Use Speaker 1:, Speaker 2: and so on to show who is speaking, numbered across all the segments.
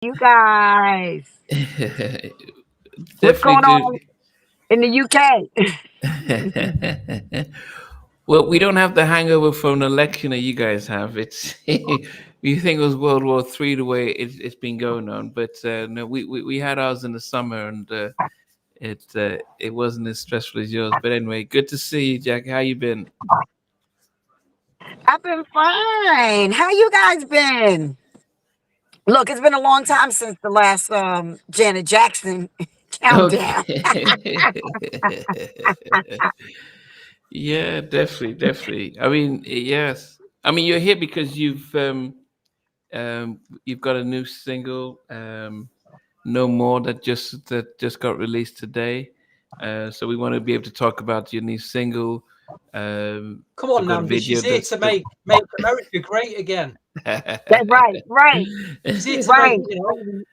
Speaker 1: You guys, what's
Speaker 2: Definitely
Speaker 1: going
Speaker 2: do.
Speaker 1: on in the UK?
Speaker 2: Well, we don't have the hangover from the election that you guys have. It's you think it was World War III the way it's been going on, but no, we had ours in the summer, and it wasn't as stressful as yours. But anyway, good to see you, Jack. How you been?
Speaker 1: I've been fine. How you guys been? Look, it's been a long time since the last Janet Jackson countdown.
Speaker 2: Okay. Yeah, definitely, definitely. I mean, yes. I mean, you're here because you've got a new single, "No More," that just got released today. So we want to be able to talk about your new single.
Speaker 3: Come on,
Speaker 2: I've got a
Speaker 3: Nandi.
Speaker 2: video
Speaker 3: She's here
Speaker 2: that's
Speaker 3: to make America great again.
Speaker 1: That's right, right,
Speaker 3: She's here to make
Speaker 1: right.
Speaker 3: the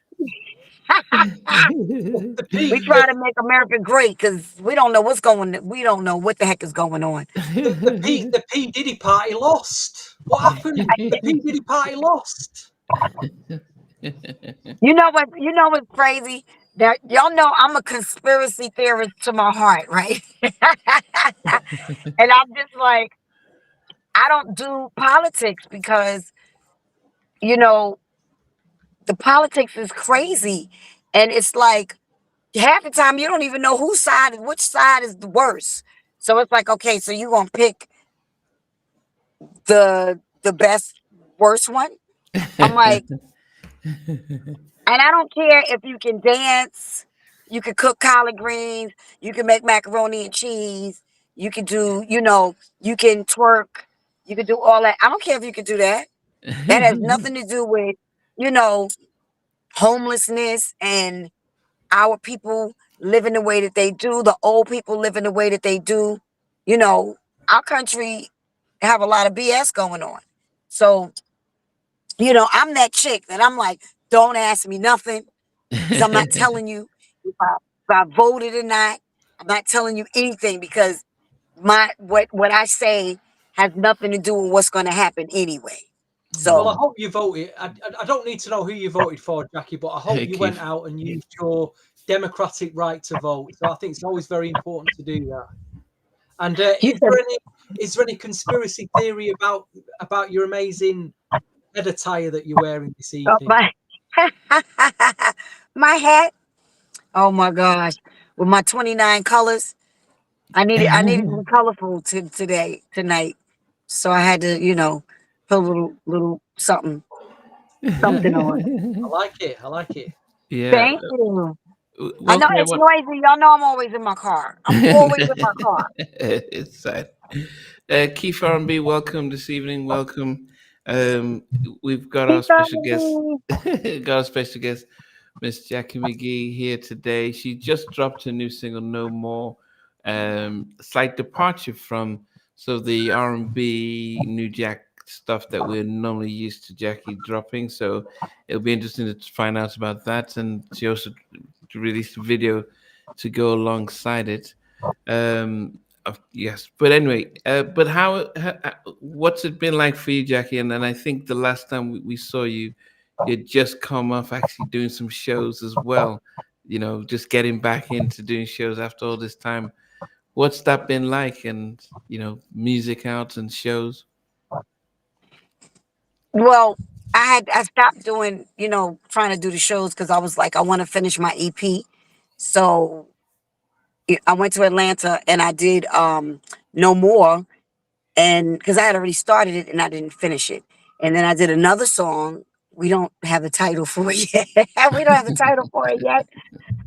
Speaker 1: We
Speaker 3: P
Speaker 1: try to make America great because we don't know what's going. We don't know what the heck is going on.
Speaker 3: the P Diddy party lost. What happened? The P Diddy party lost.
Speaker 1: You know what? You know what's crazy? That y'all know I'm a conspiracy theorist to my heart, right? And I'm just like, I don't do politics because you know the politics is crazy, and it's like half the time you don't even know which side is the worst. So it's like, okay, so you gonna pick the best worst one? I'm like, and I don't care if you can dance, you can cook collard greens, you can make macaroni and cheese, you can do, you can twerk, you can do all that. I don't care if you can do that. That has nothing to do with, you know, homelessness and our people living the way that they do, the old people living the way that they do. You know, our country have a lot of BS going on. So, I'm that chick that I'm like, don't ask me nothing because I'm not telling you if I voted or not. I'm not telling you anything because what I say has nothing to do with what's going to happen anyway.
Speaker 3: Well, I
Speaker 1: So
Speaker 3: hope you voted. I don't need to know who you voted for, Jackie, but I hope
Speaker 2: Hey,
Speaker 3: you went
Speaker 2: Keith.
Speaker 3: out and used your democratic right to vote. So I think it's always very important to do that. And
Speaker 1: you said,
Speaker 3: is there any conspiracy theory about your amazing head attire that you're wearing this
Speaker 1: oh,
Speaker 3: evening?
Speaker 1: my my hat. Oh my gosh, with my 29 colors. I needed to be colorful tonight. So I had to, put a little something on.
Speaker 3: I like it. I like it.
Speaker 2: Yeah.
Speaker 1: Thank you. I know
Speaker 2: Welcome
Speaker 1: it's
Speaker 2: everyone.
Speaker 1: noisy. Y'all know I'm always in my car. I'm always in my car.
Speaker 2: It's sad. Keith R&B, welcome this evening. Welcome. Um, we've got our
Speaker 1: Keep
Speaker 2: special guest,
Speaker 1: going.
Speaker 2: got our special guest, Miss Jacci McGhee here today. She just dropped her new single, "No More." Slight departure from the R&B new Jack stuff that we're normally used to Jackie dropping. So it'll be interesting to find out about that. And she also released a video to go alongside it. Yes, but anyway, but what's it been like for you, Jackie? And then I think the last time we saw you, you'd just come off actually doing some shows as well. Just getting back into doing shows after all this time. What's that been like? And music out and shows.
Speaker 1: Well, I stopped doing, trying to do the shows because I was like, I want to finish my EP. So I went to Atlanta and I did No More, and because I had already started it and I didn't finish it. And then I did another song. We don't have the title for it yet. We don't have the title for it yet.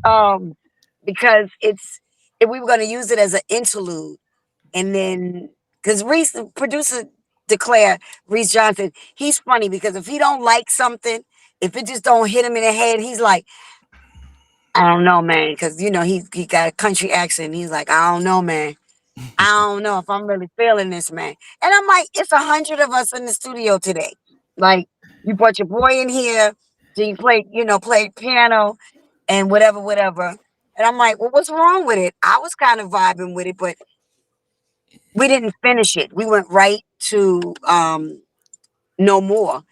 Speaker 1: Um, because we were going to use it as an interlude. And then, because Reese, the producer, declared, Reese Johnson, he's funny because if he don't like something, if it just don't hit him in the head, he's like, I don't know, man. Because, he got a country accent. He's like, I don't know, man. I don't know if I'm really feeling this, man. And I'm like, it's 100 of us in the studio today. Like, you brought your boy in here, then you played piano and whatever, whatever. And I'm like, well, what's wrong with it? I was kind of vibing with it, but we didn't finish it. We went right to No More.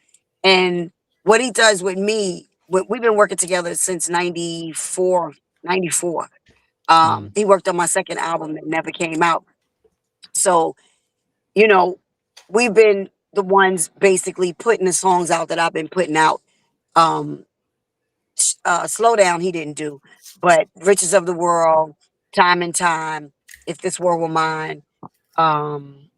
Speaker 1: And what he does with me, we've been working together since 94, 94.
Speaker 2: Mm.
Speaker 1: He worked on my second album that never came out. So, you know, we've been the ones basically putting the songs out that I've been putting out. Um, Slow Down, he didn't do, but Riches of the World, Time and Time, If This World Were Mine. Um,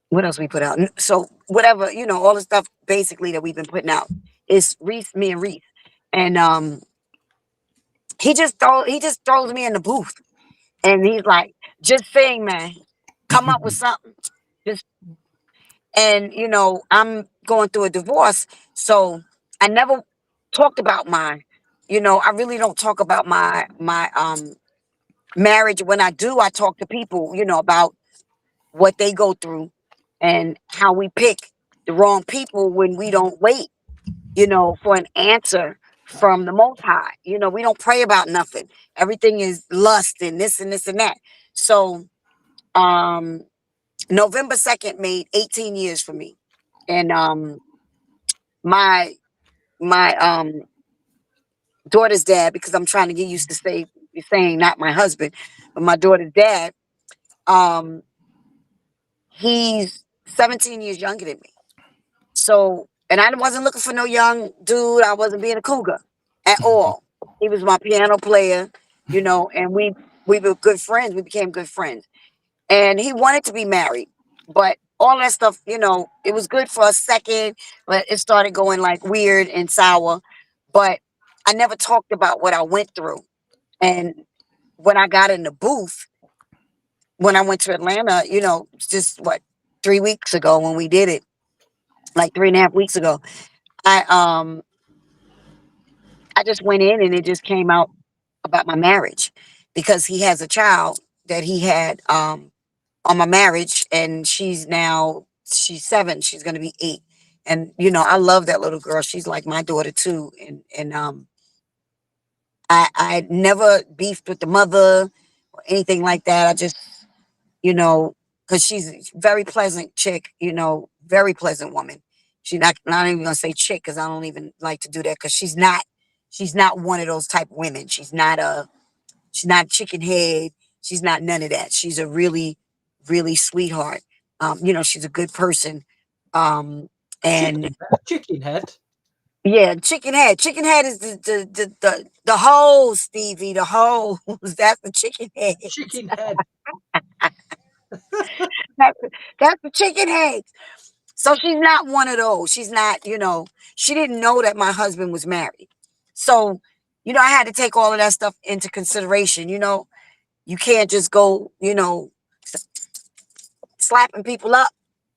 Speaker 1: what else we put out? So whatever, all the stuff basically that we've been putting out is Reese, me and Reese. And he just throws me in the booth and he's like, just sing, man. Come up with something. Just and I'm going through a divorce. So I never talked about I really don't talk about my marriage. When I do, I talk to people, about what they go through and how we pick the wrong people when we don't wait, for an answer from the Most High. We don't pray about nothing. Everything is lust and this and this and that. So, um, November 2nd made 18 years for me. And my my daughter's dad, because I'm trying to get used to saying not my husband, but my daughter's dad, um, he's 17 years younger than me. So, and I wasn't looking for no young dude. I wasn't being a cougar at all. He was my piano player, and we were good friends. We became good friends. And he wanted to be married, but all that stuff, it was good for a second, but it started going like weird and sour. But I never talked about what I went through. And when I got in the booth, when I went to Atlanta, just what, 3 weeks ago when we did it, like 3.5 weeks ago, I um I just went in and it just came out about my marriage because he has a child that he had on my marriage, and she's 7, she's going to be 8. And I love that little girl. She's like my daughter too. And I never beefed with the mother or anything like that. I just, you know because she's a very pleasant chick, very pleasant woman. She's not even gonna say chick because I don't even like to do that, because she's not one of those type of women. She's not chicken head. She's not none of that. She's a really, really sweetheart. She's a good person. Um, and
Speaker 3: Chicken head.
Speaker 1: yeah, chicken head. Chicken head is the hose, Stevie. The hose. That's the chicken head.
Speaker 3: Chicken head.
Speaker 1: That's that's the chicken head. So she's not one of those. She's not. She didn't know that my husband was married. So, I had to take all of that stuff into consideration. You can't just go, slapping people up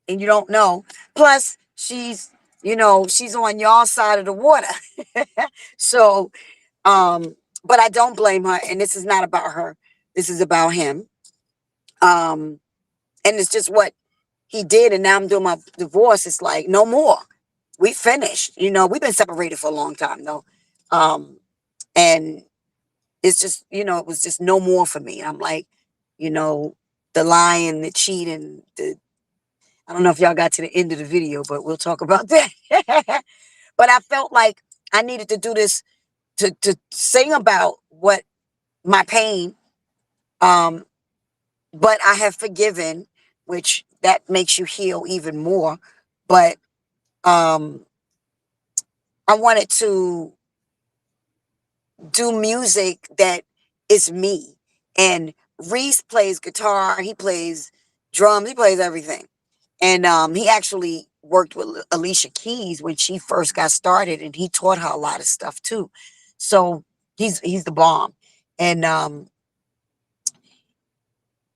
Speaker 1: and you don't know. Plus, she's on y'all side of the water. So, but I don't blame her. And this is not about her. This is about him. Um, and it's just what he did. And now I'm doing my divorce. It's like, no more. We finished. We've been separated for a long time, though. And it's just, it was just no more for me. I'm like, the lying, the cheating, I don't know if y'all got to the end of the video, but we'll talk about that. But I felt like I needed to do this to sing about what my pain. Um, but I have forgiven, which that makes you heal even more. But um, I wanted to do music that is me. And Reese plays guitar, he plays drums, he plays everything. And he actually worked with Alicia Keys when she first got started, and he taught her a lot of stuff too. So he's the bomb. And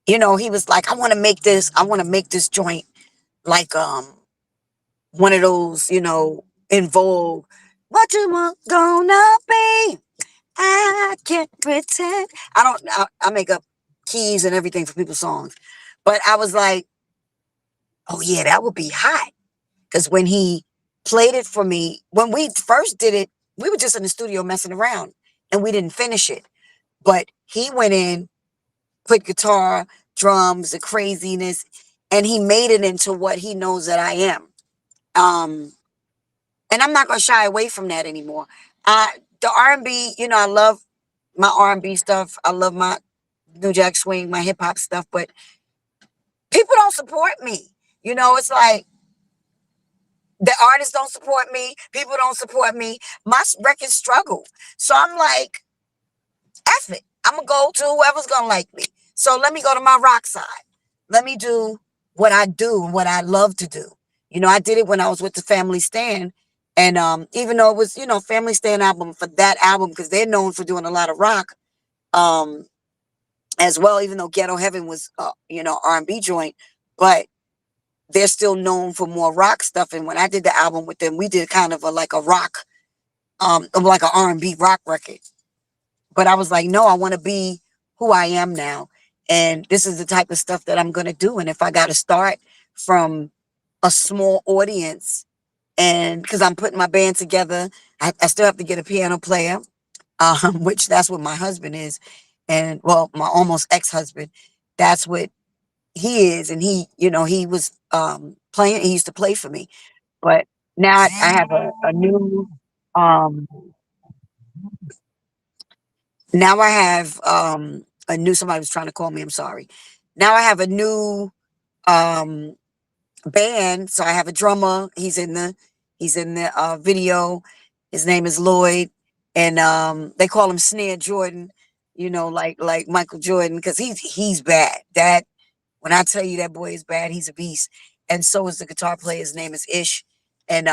Speaker 1: he was like, I want to make this joint like one of those, in vogue. What you want gonna be? I can't pretend. I make up keys and everything for people's songs. But I was like, oh yeah, that would be hot. Because when he played it for me, when we first did it, we were just in the studio messing around and we didn't finish it. But he went in, put guitar, drums, the craziness, and he made it into what he knows that I am. Um, and I'm not gonna shy away from that anymore. The R&B, you know, I love my R&B stuff. I love my New Jack Swing, my hip hop stuff, but people don't support me. You know, it's like the artists don't support me. People don't support me. My records struggle. So I'm like, F it. I'm going to go to whoever's going to like me. So let me go to my rock side. Let me do what I do and what I love to do. You know, I did it when I was with the Family Stand. And even though it was, you know, Family Stand album for that album, because they're known for doing a lot of rock as well, even though Ghetto Heaven was, you know, R&B joint. But they're still known for more rock stuff. And when I did the album with them, we did kind of like a rock, like an R&B rock record. But I was like, no, I want to be who I am now. And this is the type of stuff that I'm going to do. And if I got to start from a small audience, and because I'm putting my band together, I still have to get a piano player, which that's what my husband is. And well, my almost ex-husband, that's what he is. And he, you know, he was playing, he used to play for me. But now I have a new, now I have a new, somebody was trying to call me, I'm sorry. Now I have a new band. So I have a drummer. He's in the video. His name is Lloyd. And they call him Snare Jordan, you know, like Michael Jordan, because he's bad. That when I tell you that boy is bad, he's a beast. And so is the guitar player. His name is Ish. And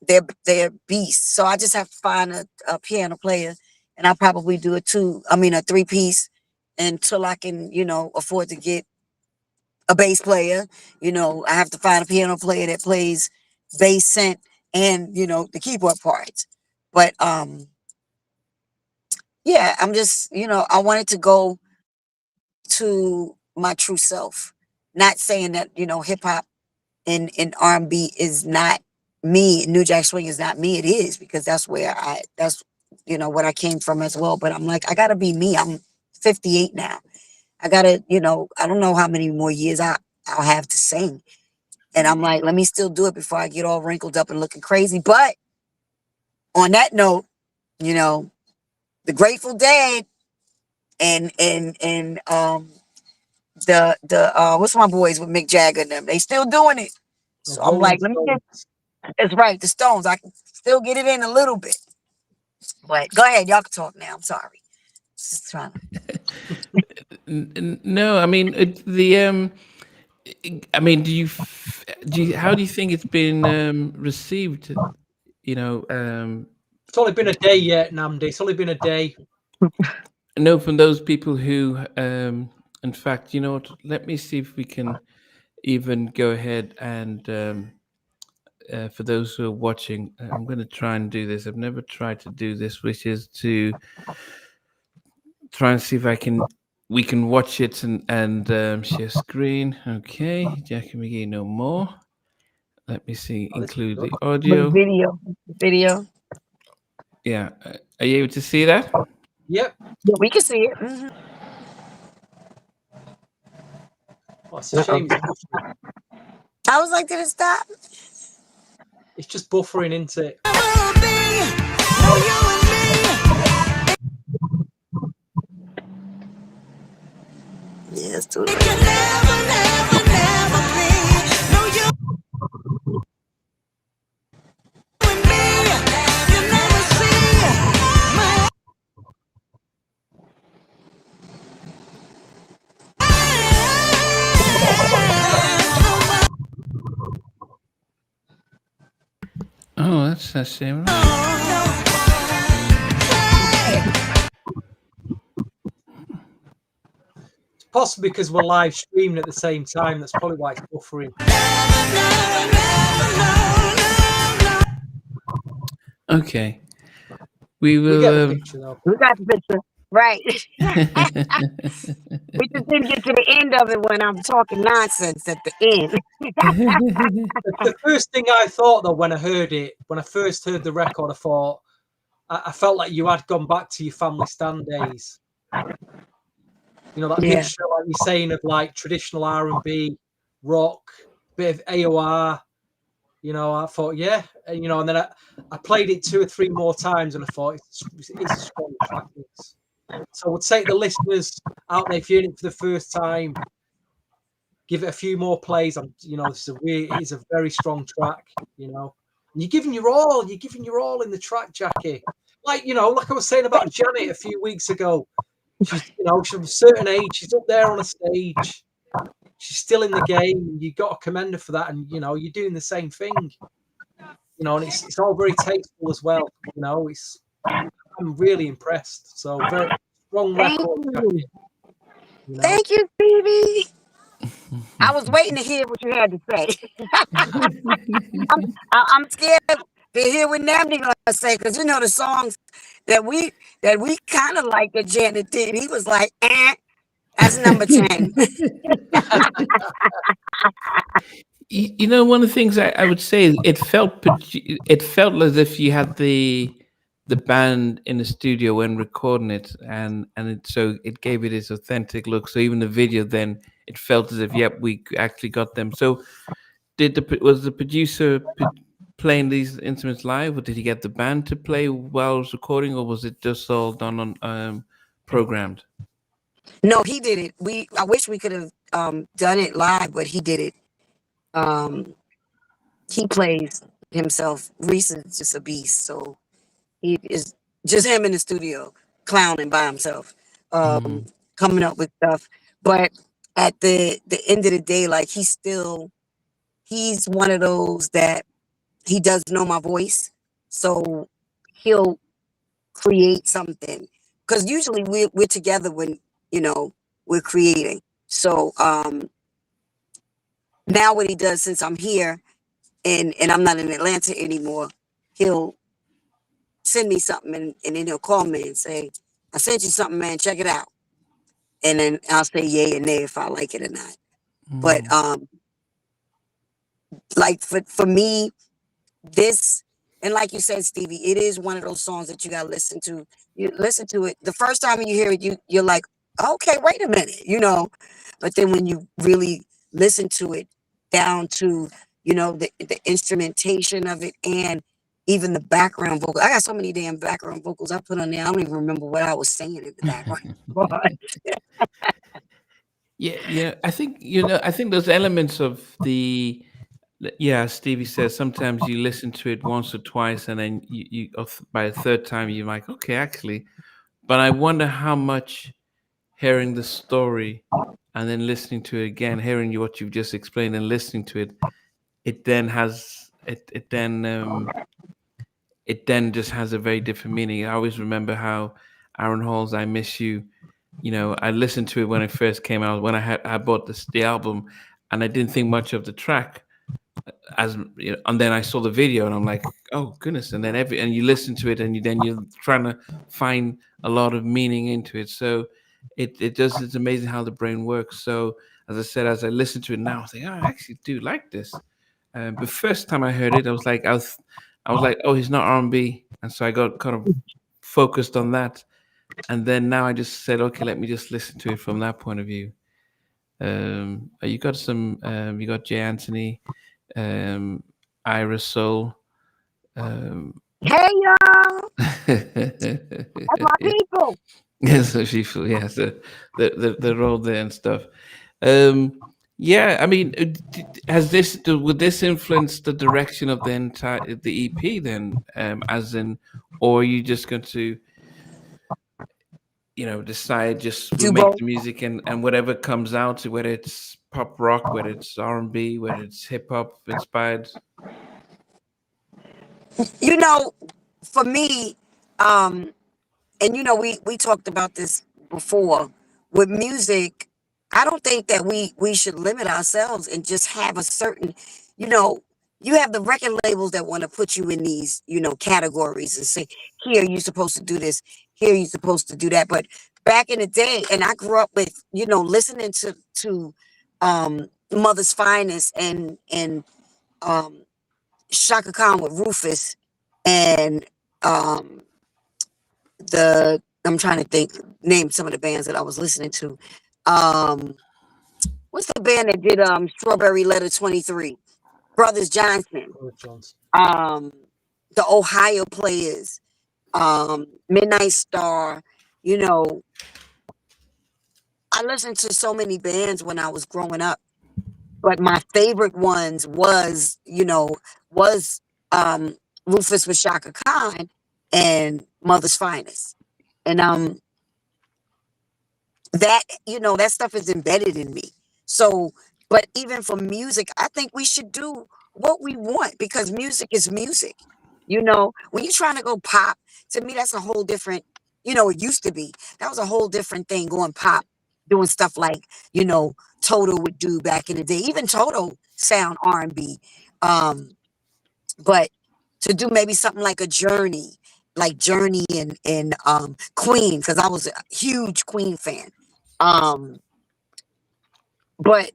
Speaker 1: they're beasts. So I just have to find a piano player, and I'll probably do a 3-piece until I can, you know, afford to get a bass player. You know, I have to find a piano player that plays bass, synth, and, you know, the keyboard parts. But yeah, I'm just, you know, I wanted to go to my true self. Not saying that, you know, hip hop and R&B is not me. New Jack Swing is not me. It is, because that's where that's, you know, what I came from as well. But I'm like, I gotta be me. I'm 58 now. I gotta, you know, I don't know how many more years I'll have to sing. And I'm like, let me still do it before I get all wrinkled up and looking crazy. But on that note, you know, the Grateful Dead and the what's my boys with Mick Jagger and them, they still doing it. So I'm like, let me get, that's right, the Stones. I can still get it in a little bit. But go ahead, y'all can talk now. I'm sorry. Just trying to.
Speaker 2: No, I mean I mean, how do you think it's been received? You know,
Speaker 3: It's only been a day yet, Namdi. It's only been a day.
Speaker 2: no, from those people who, in fact, you know what? Let me see if we can even go ahead and, for those who are watching, I'm going to try and do this. I've never tried to do this, which is to try and see if we can watch it and share screen. Okay, Jacci McGhee, no more. Let me see, include the audio.
Speaker 1: Video.
Speaker 2: Yeah, are you able to see that?
Speaker 3: Yep.
Speaker 1: Yeah, we can see it. Mm-hmm.
Speaker 3: Oh, it's a shame.
Speaker 1: I was like, did it stop?
Speaker 3: It's just buffering into it.
Speaker 1: Yeah, let's do it.
Speaker 2: Oh, that's a shame.
Speaker 3: It's possibly because we're live streaming at the same time. That's probably why it's buffering.
Speaker 2: Okay. We will.
Speaker 3: We get the picture, though.
Speaker 1: We got the picture. Right. We just didn't get to the end of it when I'm talking nonsense at the end.
Speaker 3: The first thing I thought, though, when I first heard the record, I thought, I felt like you had gone back to your Family Stand days. You know, that mixture, like you're saying, of like traditional R&B, rock, bit of AOR, You know, I thought, yeah, and, you know, and then I played it 2 or 3 more times, and I thought it's a strong track. So I would say to the listeners out there, if you're hearing it for the first time, give it a few more plays. You know, it is a very strong track. You know, and you're giving your all. You're giving your all in the track, Jackie. Like, you know, like I was saying about Janet a few weeks ago. She's, you know, she's of a certain age. She's up there on a stage. She's still in the game. You got to commend her for that. And, you know, you're doing the same thing. You know, and it's all very tasteful as well. You know, I'm really impressed. So very strong
Speaker 1: Thank
Speaker 3: record.
Speaker 1: you.
Speaker 3: You know?
Speaker 1: Thank you, Stevie. I was waiting to hear what you had to say. I'm scared to hear what Namdi gonna say, because you know the songs that we kind of like that Janet did. He was like, that's number 10.
Speaker 2: You know, one of the things I would say is it felt as if you had the band in the studio when recording it, and so it gave it its authentic look. So even the video, then it felt as if, yep, we actually got them. So was the producer playing these instruments live, or did he get the band to play while it was recording, or was it just all done on programmed?
Speaker 1: No, he did it. I wish we could have done it live, but he did it. He plays himself. Reese is just a beast, so he is just him in the studio clowning by himself, coming up with stuff. But at the end of the day, like, he's one of those that he does know my voice, so he'll create something. Because usually we're together when, you know, we're creating. So now what he does, since I'm here and I'm not in Atlanta anymore, he'll send me something, and then he'll call me and say, I sent you something, man, check it out. And then I'll say yay and nay if I like it or not. But like for me, this, and like you said, Stevie, it is one of those songs that you gotta listen to. You listen to it the first time you hear it, you're like, okay, wait a minute, you know. But then when you really listen to it down to, you know, the instrumentation of it, and even the background vocal. I got so many damn background vocals I put on there. I don't even remember what I was saying in the background.
Speaker 2: Yeah. I think those elements of the, yeah, Stevie says sometimes you listen to it once or twice, and then by the third time you're like, okay, actually. But I wonder how much hearing the story and then listening to it again, hearing what you've just explained and listening to it, it then just has a very different meaning. I always remember how Aaron Hall's "I Miss You," you know, I listened to it when it first came out, when I bought the album, and I didn't think much of the track, as you know, and then I saw the video and I'm like, oh goodness. And then and you listen to it, and you're trying to find a lot of meaning into it. So it's amazing how the brain works. So as I said, as I listen to it now, I think, oh, I actually do like this. But first time I heard it, I was like, oh, he's not R&B, and so I got kind of focused on that. And then now I just said, okay, let me just listen to it from that point of view. You got you got Jay Anthony, Ira Soul.
Speaker 1: Hey y'all, that's my people.
Speaker 2: Yes, so yes, they're all there and stuff. Yeah, I mean, would this influence the direction of the EP then, as in, or are you just going to, you know, decide just we'll make the music and whatever comes out, whether it's pop rock, whether it's R&B, whether it's hip hop inspired?
Speaker 1: You know, for me, and you know, we talked about this before with music. I don't think that we should limit ourselves and just have a certain, you know, you have the record labels that want to put you in these, you know, categories and say, here you're supposed to do this, here you're supposed to do that. But back in the day, and I grew up with, you know, listening to Mother's Finest and Shaka Khan with Rufus, and I'm trying to name some of the bands that I was listening to. What's the band that did Strawberry Letter 23? Brothers Johnson, the Ohio Players, Midnight Star. You know, I listened to so many bands when I was growing up, but my favorite ones was, was Rufus with Shaka Khan and Mother's Finest. And that, that stuff is embedded in me. So, but even for music, I think we should do what we want because music is music. When you're trying to go pop, to me, that's a whole different, it used to be. That was a whole different thing going pop, doing stuff like, Toto would do back in the day. Even Toto sound R&B. But to do maybe something like a Journey, and Queen, because I was a huge Queen fan. But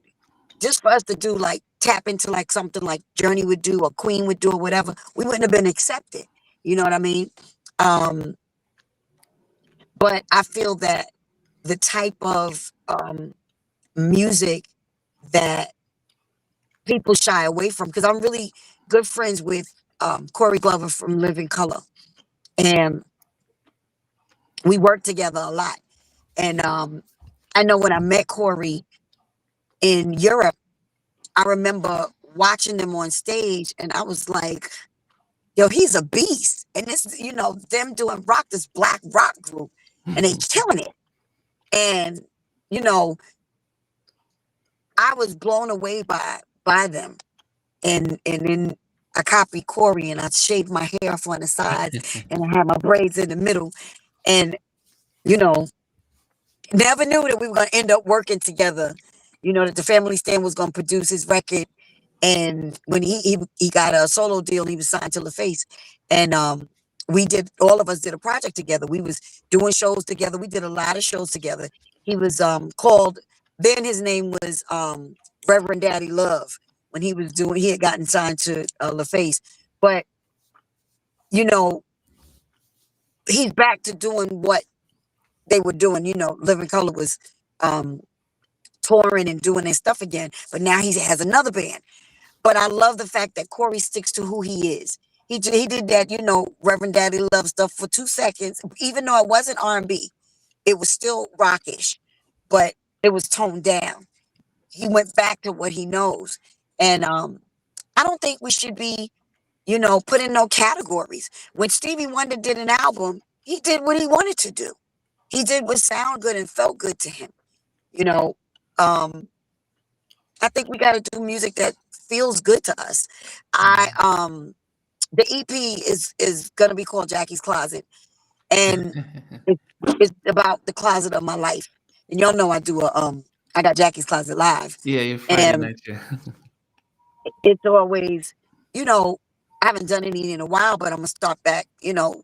Speaker 1: just for us to do like tap into like something like Journey would do or Queen would do or whatever, we wouldn't have been accepted. You know what I mean? But I feel that the type of music that people shy away from, because I'm really good friends with Corey Glover from Living Color, and we work together a lot. And I know when I met Corey in Europe, I remember watching them on stage, and I was like, yo, he's a beast. And this, them doing rock, this black rock group, and they killing it. And, I was blown away by them. And then I copied Corey, and I shaved my hair off on the sides, and I had my braids in the middle. And, never knew that we were going to end up working together. That the Family Stand was going to produce his record. And when he got a solo deal, he was signed to LaFace. And all of us did a project together. We was doing shows together. We did a lot of shows together. He was called, then his name was Reverend Daddy Love. When he had gotten signed to LaFace. But, he's back to doing what they were doing. Living Color was touring and doing their stuff again. But now he has another band. But I love the fact that Corey sticks to who he is. He did that, Reverend Daddy Love stuff for 2 seconds, even though it wasn't R&B. It was still rockish, but it was toned down. He went back to what he knows. And I don't think we should be, put in no categories. When Stevie Wonder did an album, he did what he wanted to do. He did what sounded good and felt good to him. I think we got to do music that feels good to us. The EP is gonna be called Jackie's Closet, and it's about the closet of my life. And y'all know I got Jackie's Closet live.
Speaker 2: Yeah, you're Friday night, yeah.
Speaker 1: It's always, I haven't done any in a while, but I'm gonna start back,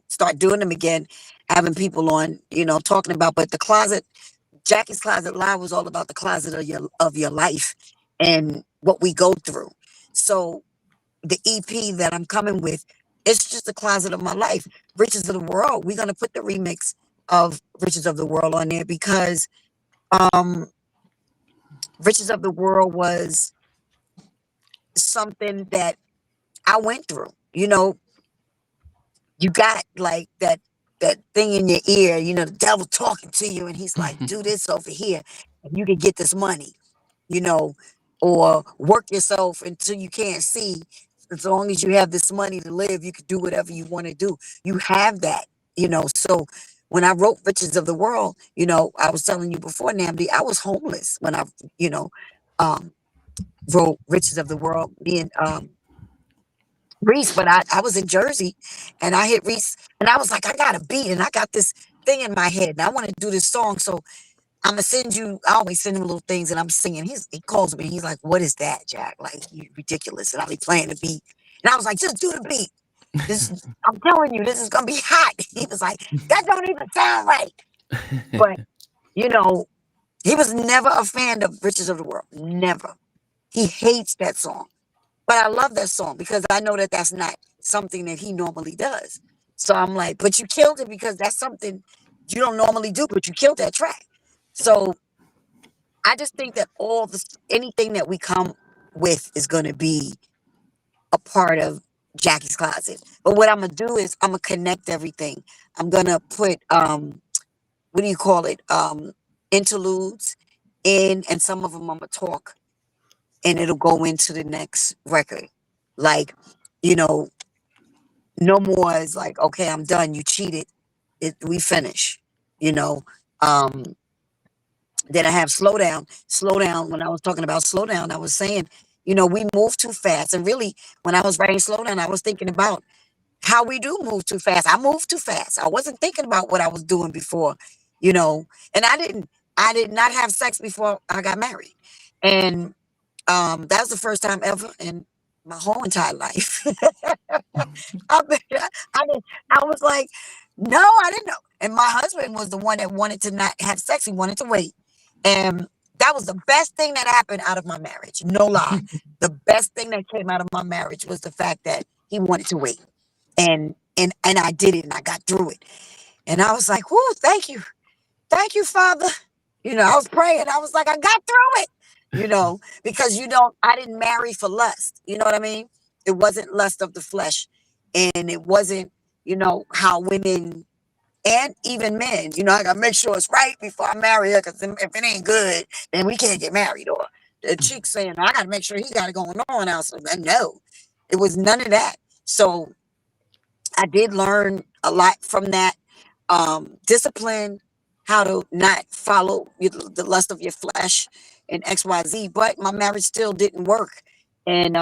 Speaker 1: start doing them again, having people on, talking about. But the closet, Jackie's Closet Live was all about the closet of your life and what we go through. So the EP that I'm coming with, it's just the closet of my life. Riches of the World. We're gonna put the remix of Riches of the World on there because Riches of the World was something that I went through. You got like that thing in your ear, the devil talking to you, and he's like, do this over here, and you can get this money, or work yourself until you can't see. As long as you have this money to live, you can do whatever you want to do. You have that, So when I wrote Riches of the World, I was telling you before, Namdi, I was homeless when I, wrote Riches of the World. Me and Reese, but I was in Jersey, and I hit Reese, and I was like, I got a beat, and I got this thing in my head, and I want to do this song, so I'm gonna send you. I always send him little things, and I'm singing. He calls me, he's like, "What is that, Jack? Like, you ridiculous." And I'll be playing the beat, and I was like, "Just do the beat. I'm telling you, this is gonna be hot." He was like, "That don't even sound right." But he was never a fan of Riches of the World. Never. He hates that song. But I love that song because I know that that's not something that he normally does. So I'm like, but you killed it because that's something you don't normally do, but you killed that track. So I just think that anything that we come with is going to be a part of Jackie's Closet. But what I'm gonna do is I'm gonna connect everything. I'm gonna put what do you call it? Interludes in, and some of them I'm gonna talk, and it'll go into the next record. Like, you know, no more is like, okay, I'm done. You cheated. We finish. You know. Um, then I have slow down. Slow down. When I was talking about slow down, I was saying, we move too fast. And really, when I was writing slow down, I was thinking about how we do move too fast. I moved too fast. I wasn't thinking about what I was doing before, and I did not have sex before I got married. And that was the first time ever in my whole entire life. I, I, didn't, I was like, no, I didn't know. And my husband was the one that wanted to not have sex. He wanted to wait. And that was the best thing that happened out of my marriage. No lie. The best thing that came out of my marriage was the fact that he wanted to wait. And I did it, and I got through it. And I was like, whoo, thank you. Thank you, Father. I was praying. I was like, I got through it, because I didn't marry for lust. You know what I mean? It wasn't lust of the flesh. And it wasn't, how women and even men, I got to make sure it's right before I marry her, because if it ain't good, then we can't get married. Or the chick saying, I got to make sure he got it going on else. No, it was none of that. So I did learn a lot from that. Discipline, how to not follow the lust of your flesh and XYZ. But my marriage still didn't work. And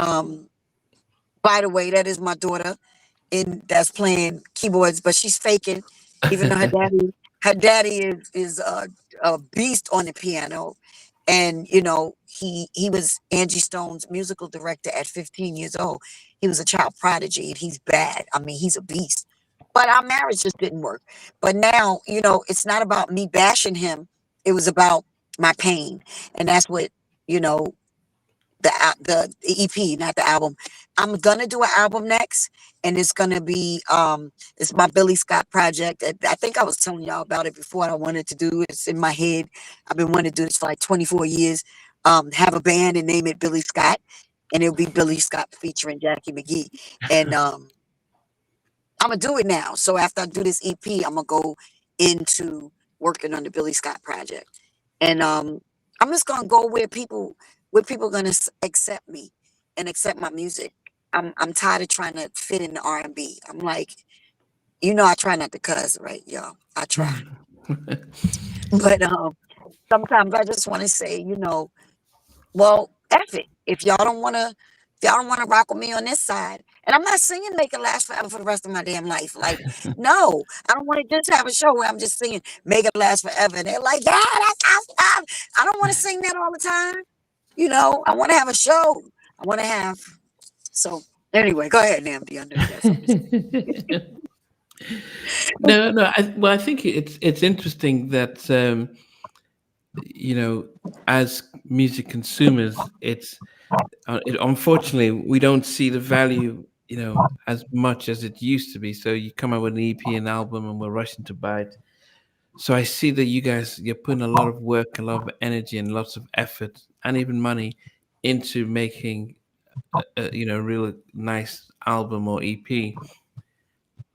Speaker 1: by the way, that is my daughter, and that's playing keyboards, but she's faking, even though her daddy is a beast on the piano. And he was Angie Stone's musical director at 15 years old. He was a child prodigy, and he's bad. I mean, he's a beast. But our marriage just didn't work. But now, it's not about me bashing him. It was about my pain. And that's what, you know, the EP, not the album. I'm gonna do an album next, and it's gonna be it's my Billy Scott project. I think I was telling y'all about it before. I wanted to do it. It's in my head. I've been wanting to do this for like 24 years. Have a band and name it Billy Scott, and it'll be Billy Scott featuring Jacci McGhee. And I'm gonna do it now. So after I do this EP, I'm gonna go into working on the Billy Scott project, and I'm just gonna go where people gonna accept me and accept my music. I'm tired of trying to fit in the R&B. I'm like, I try not to cuss, right, y'all? I try, but sometimes I just want to say, well, F it. If y'all don't wanna rock with me on this side, and I'm not singing "Make It Last Forever" for the rest of my damn life. Like, no, I don't want to just have a show where I'm just singing "Make It Last Forever." And they're like, yeah, that's awesome. I don't want to sing that all the time. I want to have a show. I want to have. So anyway, go ahead, Namdi. I know you got something to say.
Speaker 2: No, no. Well, I think it's interesting that as music consumers, unfortunately we don't see the value, as much as it used to be. So you come out with an EP, an album, and we're rushing to buy it. So I see that you're putting a lot of work, a lot of energy, and lots of effort, and even money into making a really nice album or EP,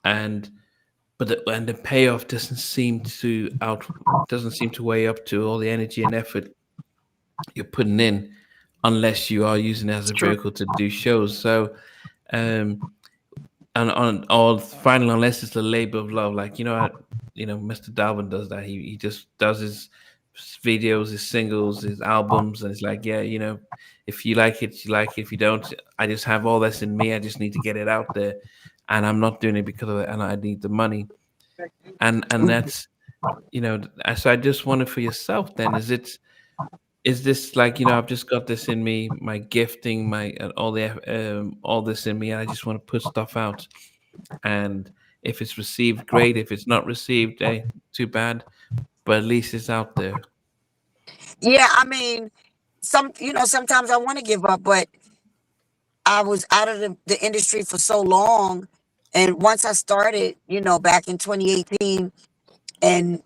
Speaker 2: and the payoff doesn't seem to weigh up to all the energy and effort you're putting in, unless you are using it as
Speaker 1: It's
Speaker 2: a
Speaker 1: true.
Speaker 2: vehicle to do shows. So, um, and on or finally, unless it's a labor of love, like Mr. Dalvin does that. He just does his videos, his singles, his albums, and it's like, yeah, if you like it, you like it. If you don't, I just have all this in me. I just need to get it out there, and I'm not doing it because of it, and I need the money. And that's so I just wonder for yourself then, is this like, I've just got this in me, my gifting, my all this in me, and I just want to put stuff out, and if it's received, great. If it's not received, too bad, but at least it's out there.
Speaker 1: Yeah, I mean, sometimes I want to give up, but I was out of the industry for so long. And once I started, back in 2018, and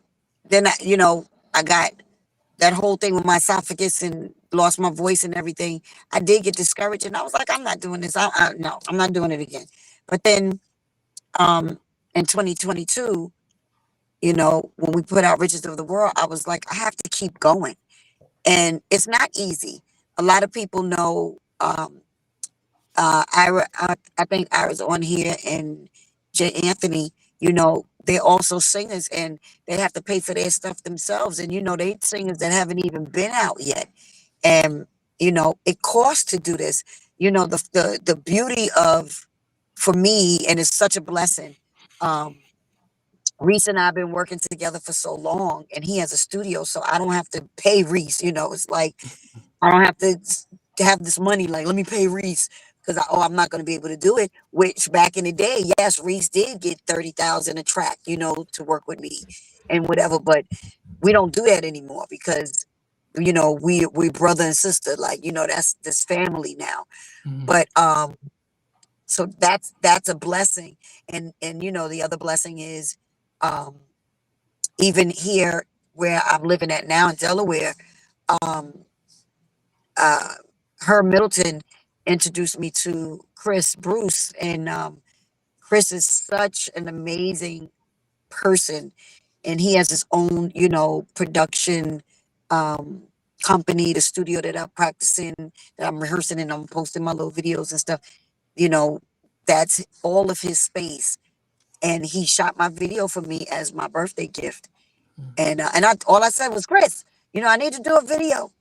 Speaker 1: then I got that whole thing with my esophagus and lost my voice and everything, I did get discouraged, and I was like, I'm not doing this. No, I'm not doing it again. But then, um, in 2022, you know, when we put out Riches of the World, I was like, I have to keep going, and it's not easy. A lot of people know, I think Ira's on here, and J. Anthony. You know, they're also singers, and they have to pay for their stuff themselves. And you know, they singers that haven't even been out yet, and you know, it costs to do this. You know, the beauty of, for me, and it's such a blessing. Um, Reese and I've been working together for so long, and he has a studio, so I don't have to pay Reese. You know, it's like I don't have to have this money. Like, let me pay Reese because I'm not going to be able to do it. Which back in the day, yes, Reese did get 30,000 a track, you know, to work with me and whatever. But we don't do that anymore because, you know, we brother and sister. Like, you know, that's this family now.
Speaker 2: Mhm.
Speaker 1: But so that's a blessing. And you know, the other blessing is, um, even here where I'm living at now in Delaware. Um, uh, Herb Middleton introduced me to Chris Bruce, and Chris is such an amazing person, and he has his own, you know, production um, company, the studio that I'm practicing, that I'm rehearsing, and I'm posting my little videos and stuff. You know, that's all of his space, and he shot my video for me as my birthday gift. And I all I said was, Chris, you know, I need to do a video.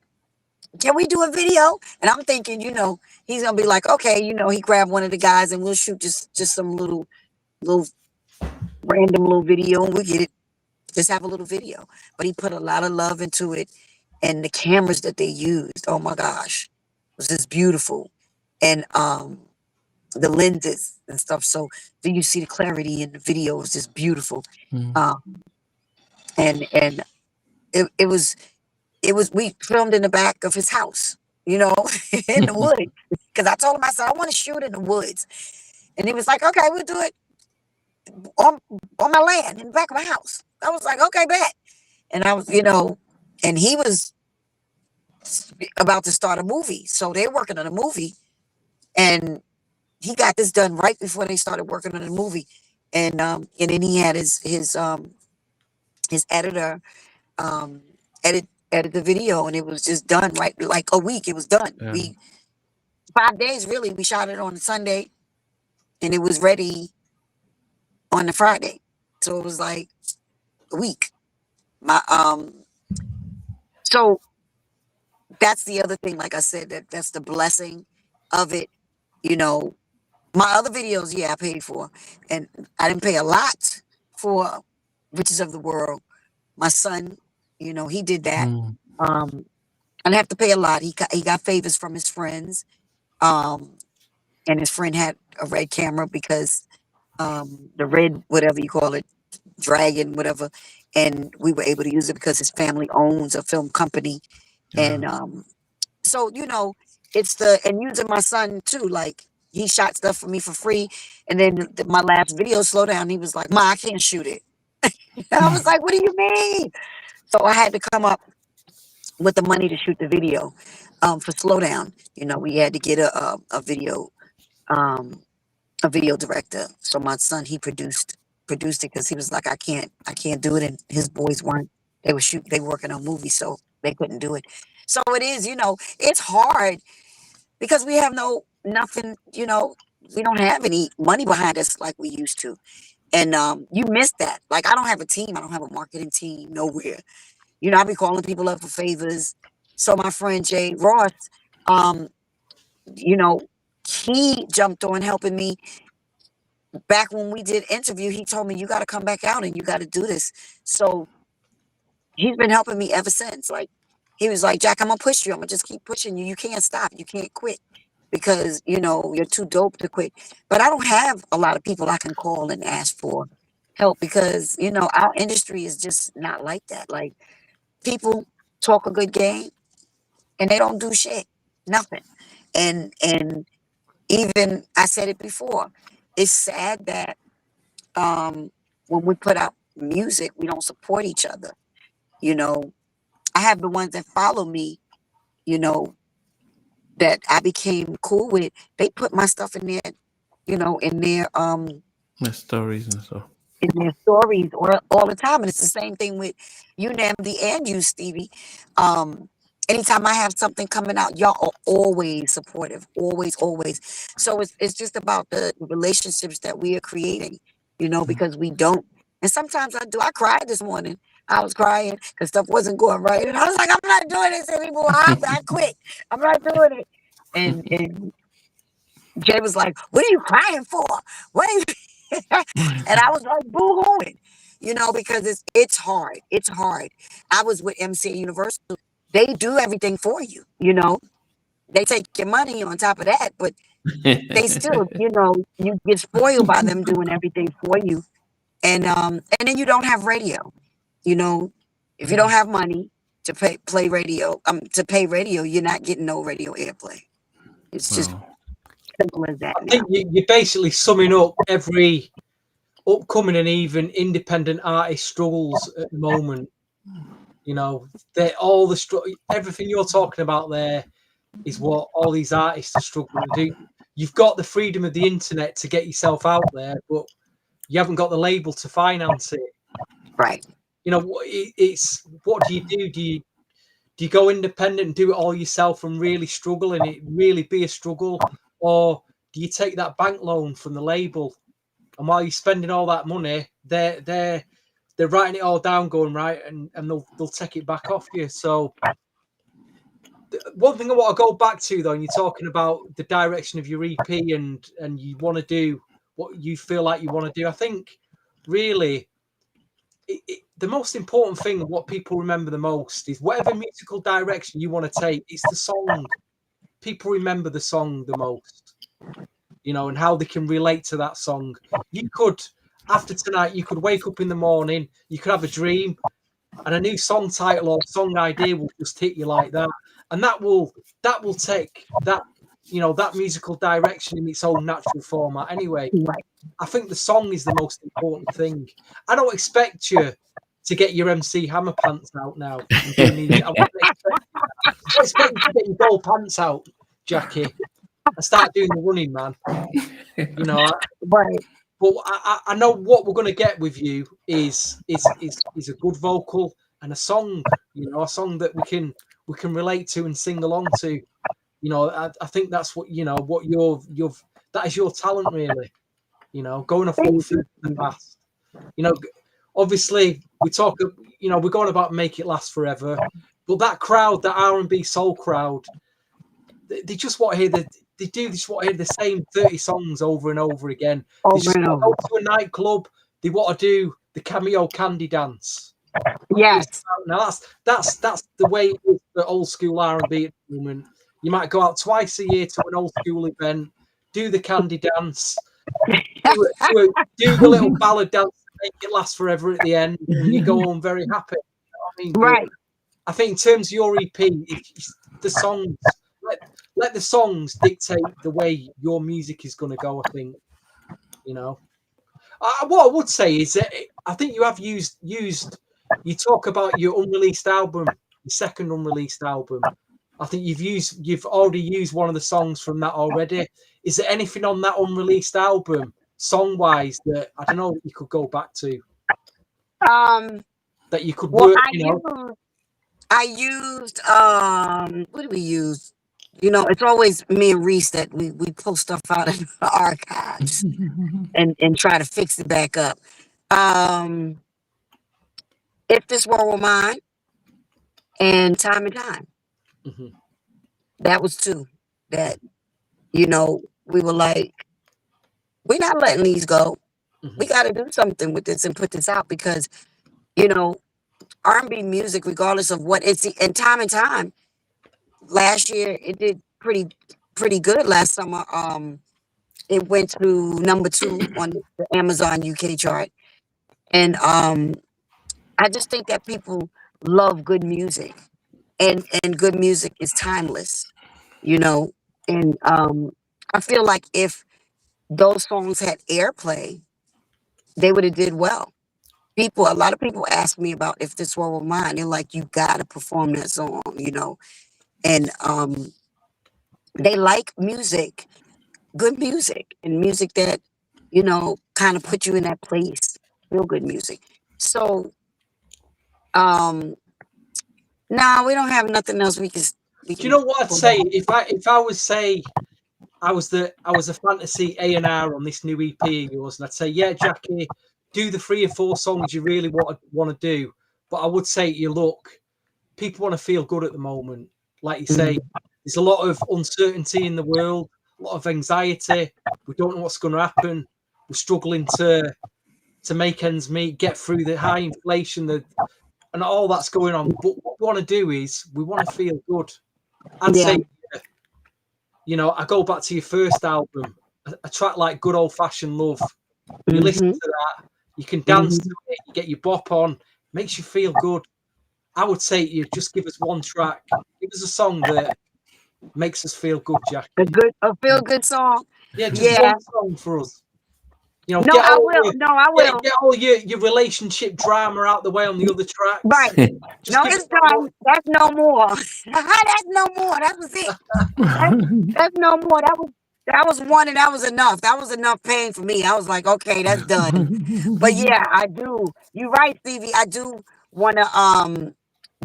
Speaker 1: Can we do a video? And I'm thinking, you know, he's gonna be like, okay, you know, he grabbed one of the guys and we'll shoot just some little random little video and we'll get it, just have a little video. But he put a lot of love into it, and the cameras that they used, oh my gosh, was just beautiful. And the lenses and stuff. So then you see the clarity in the video is just beautiful.
Speaker 2: Mhm.
Speaker 1: Um and it was we filmed in the back of his house, you know, in the woods. Because I told him, I said, I want to shoot in the woods. And he was like, okay, we'll do it on on my land in the back of my house. I was like, okay, bet. And I was, you know, and he was about to start a movie. So they're working on a movie. And he got this done right before they started working on the movie. And then he had his editor um edit the video, and it was just done right like a week. It was done.
Speaker 2: Yeah.
Speaker 1: We 5 days really. We shot it on a Sunday, and it was ready on the Friday. So it was like a week. My so that's the other thing, like I said, that's the blessing of it. You know, my other videos, yeah, I paid for. And I didn't pay a lot for Riches of the World. My son, you know, he did that.
Speaker 2: Mm.
Speaker 1: Um I didn't have to pay a lot. He got favors from his friends. Um and his friend had a red camera because the red, whatever you call it, dragon, whatever, and we were able to use it because his family owns a film company.
Speaker 2: Yeah.
Speaker 1: And so, you know, it's the, and using my son too, like he shot stuff for me for free. And then my last video, Slow Down, he was like, Ma, I can't shoot it. And I was like, what do you mean? So I had to come up with the money to shoot the video for Slow Down. You know, we had to get um, a video director. So my son, he produced it because he was like, I can't do it. And his boys weren't, they were working on movies, so they couldn't do it. So it is, you know, it's hard because we have nothing, you know, we don't have any money behind us like we used to. And you miss that. Like, I don't have a team. I don't have a marketing team nowhere. You know, I be calling people up for favors. So my friend Jay Ross, um, you know, he jumped on helping me back when we did interview. He told me, you got to come back out and you got to do this. So he's been helping me ever since. Like, he was like, Jack, I'm gonna push you. I'm gonna just keep pushing you. You can't stop. You can't quit because, you know, you're too dope to quit. But I don't have a lot of people I can call and ask for help because, you know, our industry is just not like that. Like, people talk a good game and they don't do shit, nothing. And even I said it before, it's sad that when we put out music, we don't support each other. You know, I have the ones that follow me you know, that I became cool with, they put my stuff in their,
Speaker 2: My stories and so.
Speaker 1: in their stories all the time. And it's the same thing with you, Namdi, and you, Stevie. Um, Anytime I have something coming out, y'all are always supportive, always, always. So it's just about the relationships that we are creating, because we don't. And sometimes I do. I cried this morning. I was crying because stuff wasn't going right, and I was like, I'm not doing this anymore. I quit. I'm not doing it. And Jay was like, "What are you crying for? What?" Are you and I was like, boo-hooing, because it's hard. It's hard. I was with MC Universal. They do everything for you. They take your money on top of that, but they still, you get spoiled by them doing everything for you. And then you don't have radio. You know, if you don't have money to pay radio, you're not getting no radio airplay. It's just
Speaker 2: Wow.
Speaker 1: simple as that
Speaker 3: I
Speaker 1: now.
Speaker 3: think you're basically summing up every upcoming and even independent artist struggles at the moment. They're all everything you're talking about there is what all these artists are struggling to do. You've got the freedom of the internet to get yourself out there, but you haven't got the label to finance it.
Speaker 1: Right.
Speaker 3: It's what do you do? Do you go independent and do it all yourself and really struggle and it really be a struggle, or do you take that bank loan from the label? And while you're spending all that money, they're writing it all down, going right, and they'll take it back off you. So one thing I want to go back to though, and you're talking about the direction of your EP and you want to do what you feel like you want to do. I think really the most important thing, what people remember the most, is whatever musical direction you want to take, it's the song. People remember the song the most, and how they can relate to that song. You could, after tonight, you could wake up in the morning, you could have a dream, and a new song title or song idea will just hit you like that, and that will take that that musical direction in its own natural format. Anyway,
Speaker 1: Right.
Speaker 3: I think the song is the most important thing. I don't expect you to get your MC Hammer pants out now. And do music. I don't expect you to get your gold pants out, Jackie, and start doing the running man.
Speaker 1: Right.
Speaker 3: But I know what we're going to get with you is a good vocal and a song. A song that we can relate to and sing along to. I think that's what what that is your talent really. Going off what we've seen in the past. Obviously we talk. We're going about make it last forever, but that crowd, that R&B soul crowd, they just want to hear they just want to hear the same 30 songs over and over again. They just want to go to a nightclub. They want to do the cameo candy dance.
Speaker 1: Yes.
Speaker 3: Now that's the way it is for old school R&B at the moment. You might go out twice a year to an old school event, do the candy dance, do the little ballad dance, make it last forever at the end, and you go home very happy.
Speaker 1: Right.
Speaker 3: I think in terms of your EP, the songs, let the songs dictate the way your music is going to go. I think, what I would say is that I think you have used. You talk about your unreleased album, your second unreleased album. I think you've already used one of the songs from that already. Is there anything on that unreleased album, song wise, that I don't know that you could go back to? That you could work.
Speaker 1: I used what did we use? It's always me and Reese that we pull stuff out of the archives and try to fix it back up. If This World Were Mine and Time and Time.
Speaker 3: Mm-hmm.
Speaker 1: That was two that, we were like, we're not letting these go.
Speaker 3: Mm-hmm.
Speaker 1: We got to do something with this and put this out because, R&B music, regardless of what it's, and Time, last year it did pretty good last summer. It went to number 2 on the Amazon UK chart. And I just think that people love good music. And good music is timeless, and I feel like if those songs had airplay, they would have did well. A lot of people ask me about If This World Were Mine. They're like, you gotta perform that song, and they like music, good music, and music that kind of put you in that place. Feel good music. So um, nah, we don't have nothing else we
Speaker 3: Do you
Speaker 1: can
Speaker 3: know what I'd
Speaker 1: pull
Speaker 3: say
Speaker 1: out.
Speaker 3: if I was say I was a fantasy A&R on this new EP of yours, and I'd say, yeah, Jackie, do the 3 or 4 songs you really want to do. But I would say to you, look, people want to feel good at the moment. Like you say,
Speaker 1: Mhm.
Speaker 3: there's a lot of uncertainty in the world, a lot of anxiety. We don't know what's going to happen. We're struggling to make ends meet, get through the high inflation, and all that's going on. But what we want to do is we want to feel good. I'd
Speaker 1: Yeah.
Speaker 3: say, I go back to your first album, a track like Good Old Fashioned Love. You listen
Speaker 1: Hmm.
Speaker 3: to that, you can dance to
Speaker 1: Hmm.
Speaker 3: it, you get your bop on, makes you feel good. I would say to you, just give us one track, give us a song that makes us feel good, Jackie.
Speaker 1: A feel good song.
Speaker 3: Yeah, just
Speaker 1: Yeah.
Speaker 3: one song for us.
Speaker 1: No, I will. No, I will.
Speaker 3: Get all your relationship drama out the way on the other tracks.
Speaker 1: Right.
Speaker 3: Just
Speaker 1: No,
Speaker 3: give us
Speaker 1: it's
Speaker 3: that one.
Speaker 1: done. That's no more. That's no more. That was it. That's no more. That was one, and that was enough. That was enough pain for me. I was like, okay, that's done. But yeah, I do. You're right, Stevie. I do want to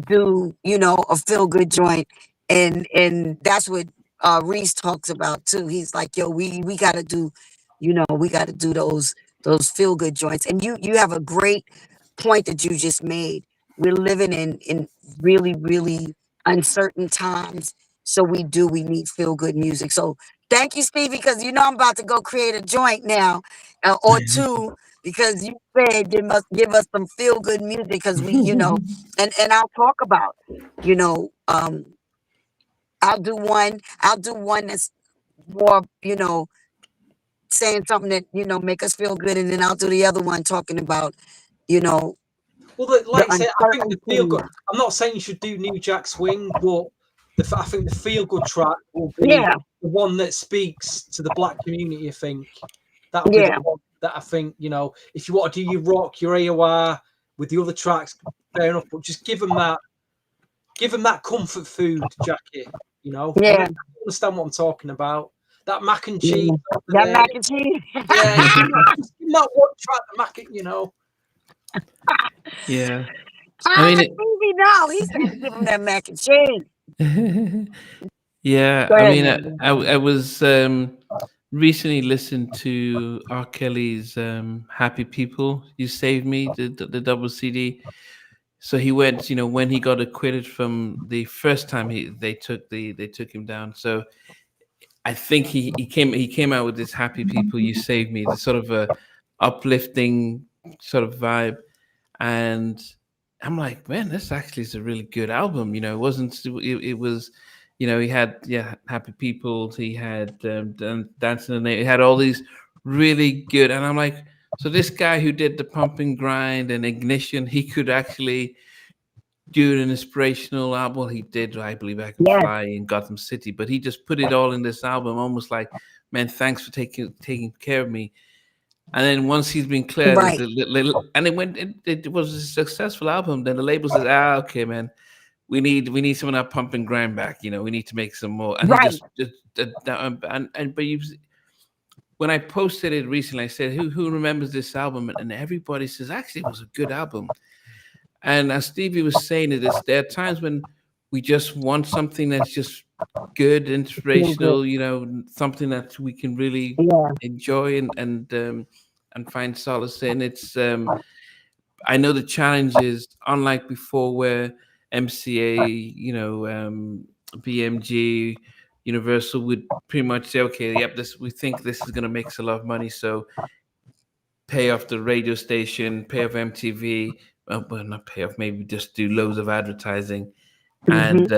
Speaker 1: do a feel good joint, and that's what Reese talks about too. He's like, yo, we got to do, we got to do those feel good joints. And you have a great point that you just made. We're living in really really uncertain times, so we need feel good music. So thank you, Stevie, because I'm about to go create a joint now, or two, because you said you must give us some feel good music, because and I'll talk about, you know, um, I'll do one that's more, saying something that, make us feel good. And then I'll do the other one talking about, you know,
Speaker 3: Well,
Speaker 1: the
Speaker 3: like I say, I think the feel
Speaker 1: uncertainty.
Speaker 3: good. I'm not saying you should do New Jack Swing, but I think the feel good track will be
Speaker 1: Yeah,
Speaker 3: the one that speaks to the black community. I think that'll be the
Speaker 1: yeah,
Speaker 3: one that I think, if you want to do your rock, your AOR with the other tracks, fair enough. But just give them that comfort food, Jackie. You
Speaker 1: yeah,
Speaker 3: understand what I'm talking about. That mac and cheese
Speaker 1: yeah.
Speaker 3: over
Speaker 1: That
Speaker 3: there.
Speaker 1: mac and cheese.
Speaker 3: Yeah, just give 'em that one track, the mac and.
Speaker 2: Yeah. I
Speaker 1: Ah,
Speaker 2: mean,
Speaker 1: Stevie, no, he said give him that mac and cheese.
Speaker 2: yeah.
Speaker 1: Go
Speaker 2: I
Speaker 1: ahead,
Speaker 2: mean,
Speaker 1: man.
Speaker 2: I was recently listened to R. Kelly's "Happy People." You Saved Me, the double CD. So he went, when he got acquitted from the first time they took him down. So I think he came out with this "Happy People, You Saved Me," the sort of a uplifting sort of vibe. And I'm like, man, this actually is a really good album. It wasn't. It was, he had, yeah, Happy People. He had Dancing in the Name. He had all these really good. And I'm like, so this guy who did the Pump and Grind and Ignition, he could actually do an inspirational album. Well, he did, I believe, I Can
Speaker 1: Yes,
Speaker 2: Fly in Gotham City, but he just put it all in this album, almost like, man, thanks for taking care of me. And then once he's been cleared,
Speaker 1: right,
Speaker 2: and it was a successful album. Then the label says, okay, man, we need some of that pump and grind back. We need to make some more. And he
Speaker 1: right,
Speaker 2: just and but when I posted it recently, I said, who remembers this album? And everybody says, actually, it was a good album. And as Stevie was saying, there are times when we just want something that's just good,
Speaker 1: feel good.
Speaker 2: inspirational, something that we can really
Speaker 1: Yeah,
Speaker 2: enjoy and find solace in. I know the challenge is unlike before where MCA, BMG, Universal would pretty much say, okay, yep, we think this is going to make us a lot of money, so pay off the radio station, pay off MTV, well, not pay off, maybe just do loads of advertising,
Speaker 1: hmm,
Speaker 2: and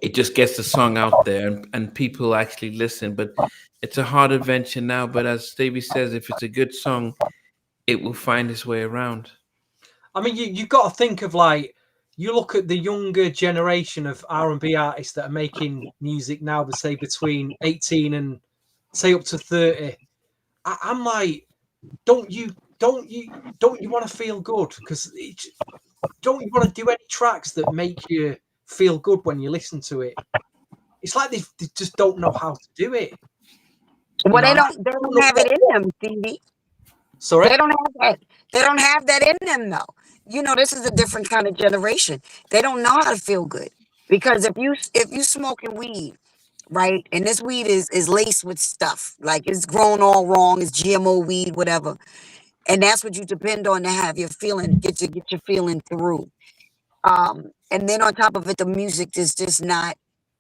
Speaker 2: it just gets the song out there, and people actually listen. But it's a hard adventure now. But as Stevie says, if it's a good song, it will find its way around.
Speaker 3: I mean, you got to think of, like, you look at the younger generation of R&B artists that are making music now, but say between 18 and say up to 30. I'm like, don't you want to feel good? Because don't you want to do any tracks that make you feel good when you listen to it. It's like they just don't know how to do it.
Speaker 1: Well,
Speaker 3: know,
Speaker 1: they don't have it in them, Stevie.
Speaker 3: Sorry?
Speaker 1: They don't have that. They don't have that in them, though. You know, this is a different kind of generation. They don't know how to feel good, because if you smoking weed, right, and this weed is laced with stuff, like it's grown all wrong, it's GMO weed, whatever, and that's what you depend on to have your feeling, get your feeling through. And then on top of it, the music is just not,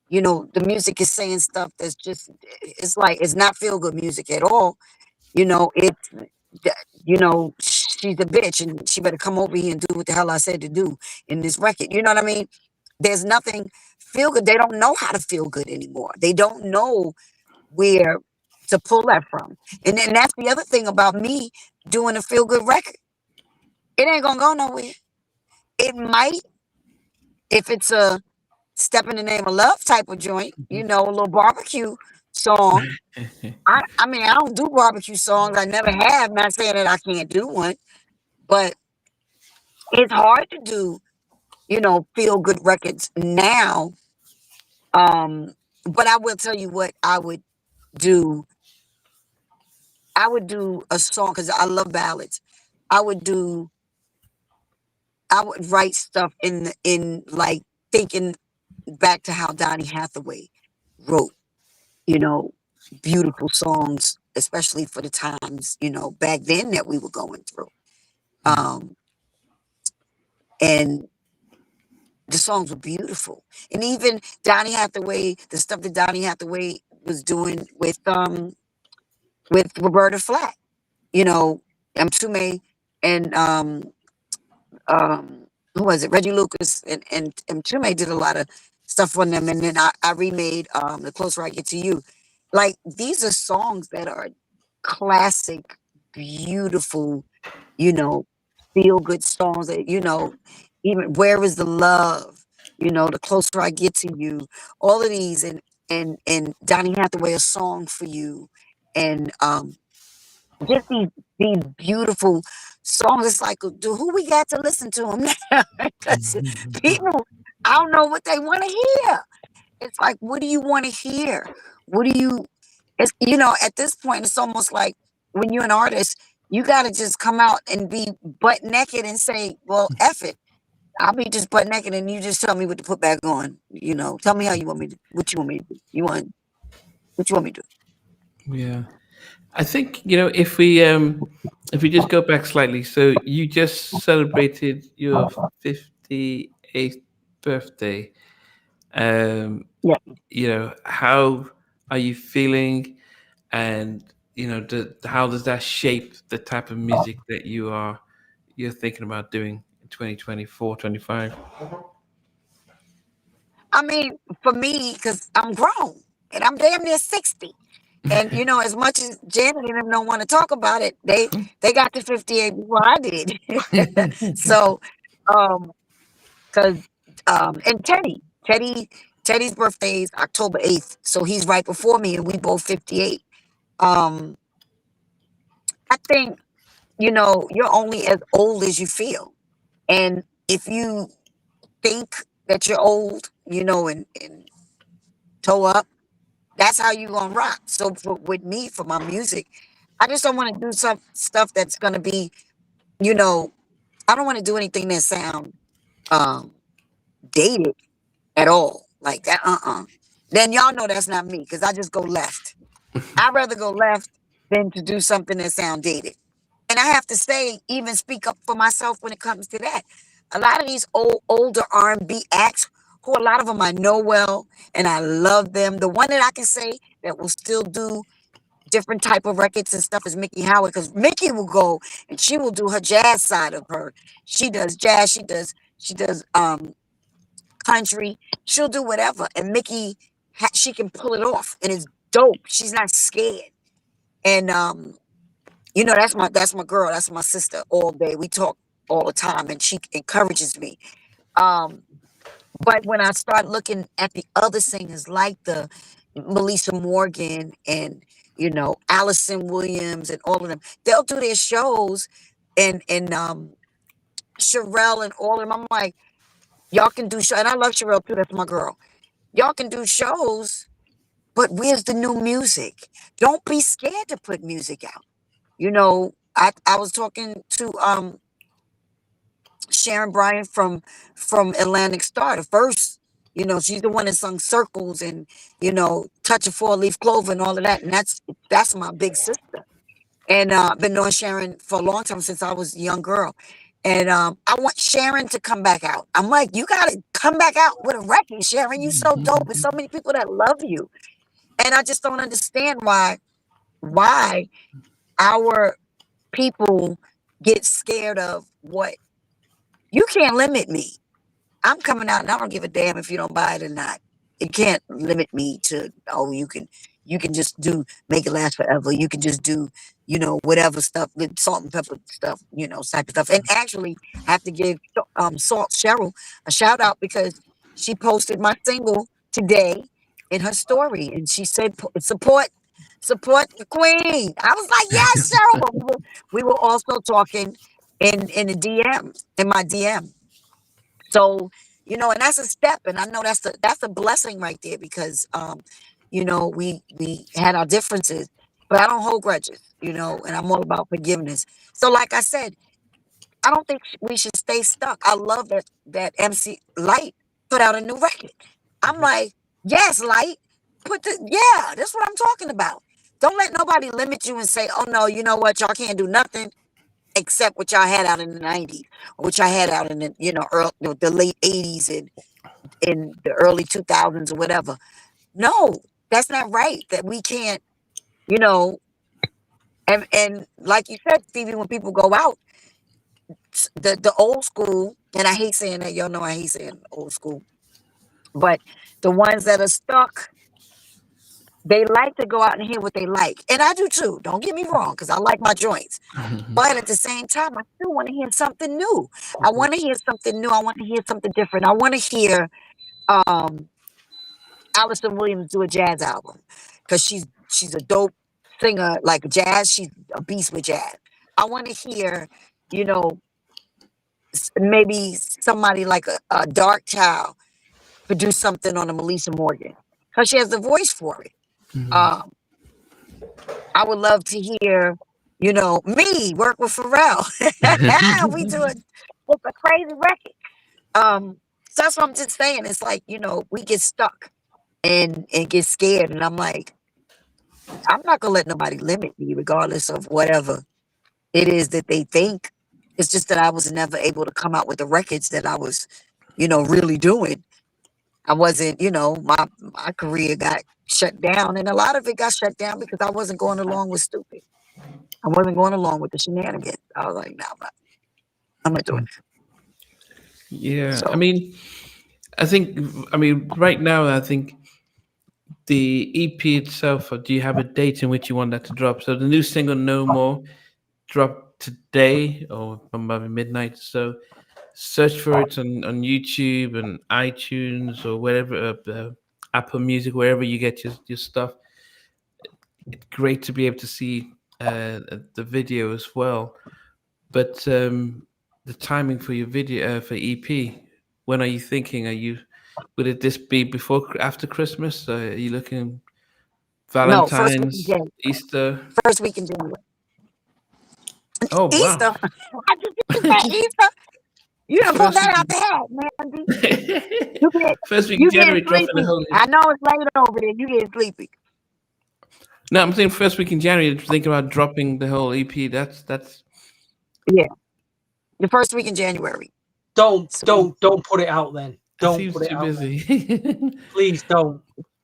Speaker 1: you know, the music is saying stuff that's just, it's like, it's not feel good music at all. You know, you know, she's a bitch and she better come over here and do what the hell I said to do in this record. You know what I mean? There's nothing feel good. They don't know how to feel good anymore. They don't know where to pull that from. And then that's the other thing about me doing a feel good record. It ain't gonna go nowhere. It might, if it's a step in the name of love type of joint, you know, a little barbecue song. I mean, I don't do barbecue songs. I never have. Not saying that I can't do one, but it's hard to do, you know, feel good records now. But I will tell you what I would do. I would do a song because I love ballads. I would do. I would write stuff in like thinking back to how Donny Hathaway wrote, you know, beautiful songs, especially for the times, you know, back then that we were going through. Um, and the songs were beautiful. And even Donny Hathaway, the stuff that Donny Hathaway was doing with Roberta Flack, you know, Mtume and who was it? Reggie Lucas and Mtume did a lot of stuff on them. And then I remade The Closer I Get to You. Like, these are songs that are classic, beautiful, you know, feel good songs that, you know, even Where Is the Love, you know, The Closer I Get to You, all of these, and Donny Hathaway, A Song for You, and just these beautiful songs. It's like, do who we got to listen to them now? Because people, I don't know what they want to hear. It's like, what do you want to hear? What do you? It's, you know, at this point, it's almost like when you're an artist, you got to just come out and be butt naked and say, well, F it. I'll be just butt naked and you just tell me what to put back on. You know, tell me how you want me to, what you want me to do. What you want me to do?
Speaker 2: Yeah. I think, you know, if we just go back slightly, so you just celebrated your 58th birthday. Um,
Speaker 1: Yeah.
Speaker 2: you know, how are you feeling, and you know, how does that shape the type of music that you're thinking about doing in 2024, 25?
Speaker 1: I mean, for me, because I'm grown and I'm damn near 60. And you know, as much as Janet and them don't want to talk about it, they got to 58 before I did. So, um, because and Teddy's birthday is October 8th, so he's right before me, and we both 58. Um, I think, you know, you're only as old as you feel, and if you think that you're old, you know, and toe up, that's how you gonna rock. So with me, for my music, I just don't want to do some stuff that's gonna be, you know, I don't want to do anything that sound um dated at all. Like that, then y'all know that's not me, because I just go left. I'd rather go left than to do something that sound dated. And I have to say, even speak up for myself when it comes to that. A lot of these older R&B acts, who a lot of them I know well, and I love them. The one that I can say that will still do different type of records and stuff is Mickey Howard, because Mickey will go and she will do her jazz side of her. She does jazz, she does country, she'll do whatever, and Mickey, she can pull it off, and it's dope. She's not scared. And you know, that's my girl, that's my sister all day. We talk all the time, and she encourages me. Um, but when I start looking at the other singers like the Melissa Morgan and, you know, Allison Williams and all of them, they'll do their shows, and Sherelle and all of them. I'm like, Y'all can do show, and I love Sherelle too. That's my girl. Y'all can do shows, but where's the new music? Don't be scared to put music out. You know, I was talking to Sharon Bryan from Atlantic Star. The first, you know, she's the one that sung Circles and, you know, Touch of Four Leaf Clover and all of that. And that's my big sister. And I've been knowing Sharon for a long time, since I was a young girl. And I want Sharon to come back out. I'm like, you gotta come back out with a record, Sharon. You so dope. There's so many people that love you. And I just don't understand why our people get scared of what you can't limit me. I'm coming out and I don't give a damn if you don't buy it or not. It can't limit me to, oh, you can just do Make It Last Forever. You can just do, you know, whatever stuff with Salt-N-Pepa stuff, you know, type of stuff. And actually I have to give Salt Cheryl a shout out, because she posted my single today in her story, and she said support the queen. I was like, yes, Cheryl. But we were also talking in the DM, in my DM. So, you know, and that's a step, and I know that's a blessing right there, because you know, we had our differences, but I don't hold grudges, you know, and I'm all about forgiveness. So like I said, I don't think we should stay stuck. I love that MC Light put out a new record. I'm like, yes, Light, yeah, that's what I'm talking about. Don't let nobody limit you and say, oh no, you know what, y'all can't do nothing except what y'all had out in the 90s, or what y'all had out in the, you know, the late 80s and in the early 2000s or whatever. No, that's not right. That we can't, you know, and like you said, Stevie, when people go out, the old school, and I hate saying that, y'all know I hate saying old school, but the ones that are stuck, they like to go out and hear what they like. And I do too. Don't get me wrong, because I like my joints. But at the same time, I still want to hear something new. I want to hear something new. I want to hear something different. I want to hear um Allison Williams do a jazz album, because she's a dope singer, like jazz. She's a beast with jazz. I want to hear, you know, maybe somebody like a Dark Child produce something on a Melissa Morgan, because she has the voice for it. Um, I would love to hear, you know, me work with Pharrell. We do it's a crazy record. So that's what I'm just saying. It's like, you know, we get stuck and get scared. And I'm like, I'm not gonna let nobody limit me, regardless of whatever it is that they think. It's just that I was never able to come out with the records that I was, you know, really doing. I wasn't, you know, my career got shut down, and a lot of it got shut down because I wasn't going along with stupid. I wasn't going along with the shenanigans. I was like, no, I'm not doing that.
Speaker 2: Yeah,
Speaker 1: So
Speaker 2: I mean, right now, I think the EP itself, or do you have a date in which you want that to drop? So the new single, No More, dropped today or probably midnight. So search for it on YouTube and iTunes or wherever, Apple Music, wherever you get your stuff. It's great to be able to see the video as well. But the timing for your video for EP, when are you thinking? Are you would it this be before after Christmas? Are you looking
Speaker 1: no, first week in
Speaker 2: Valentine's,
Speaker 1: January.
Speaker 2: Easter?
Speaker 1: First week in January.
Speaker 2: Oh wow!
Speaker 1: Easter. I just said Easter. You done pulled
Speaker 2: First
Speaker 1: that
Speaker 2: week,
Speaker 1: out the hat, man.
Speaker 2: first week in
Speaker 1: You getting
Speaker 2: January, dropping the
Speaker 1: sleepy.
Speaker 2: whole.
Speaker 1: I know it's late over there. You getting sleepy.
Speaker 2: No, I'm saying first week in January. Thinking about dropping the whole EP. That's.
Speaker 1: Yeah. The first week in January.
Speaker 3: Don't
Speaker 1: So
Speaker 3: put it out then.
Speaker 2: That
Speaker 3: Don't
Speaker 2: seems
Speaker 3: put it
Speaker 2: too
Speaker 3: out then.
Speaker 2: busy.
Speaker 3: Please don't.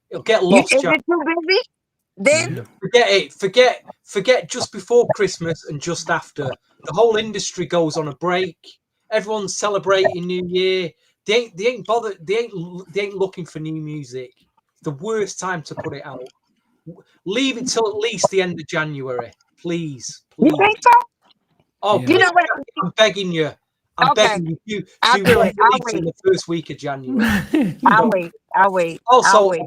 Speaker 3: It'll get
Speaker 1: you
Speaker 3: lost,
Speaker 1: is
Speaker 3: Jack.
Speaker 1: it too busy? Then
Speaker 2: Yeah.
Speaker 3: Forget it. Forget just before Christmas and just after. The whole industry goes on a break. Everyone's celebrating New Year. They ain't bothered. They ain't looking for new music. It's the worst time to put it out. Leave it till at least the end of January, please,
Speaker 1: you
Speaker 3: please.
Speaker 1: think so?
Speaker 3: Oh,
Speaker 2: Yeah.
Speaker 1: You
Speaker 3: please,
Speaker 1: know what?
Speaker 3: I'm begging you. I'm
Speaker 1: Okay.
Speaker 3: begging you
Speaker 1: I'll
Speaker 3: to
Speaker 1: do
Speaker 3: one
Speaker 1: it. I'll
Speaker 3: release in
Speaker 1: wait.
Speaker 3: the first week of January.
Speaker 1: I'll
Speaker 3: Don't.
Speaker 1: wait. I'll wait. I'll
Speaker 3: Also,
Speaker 1: wait.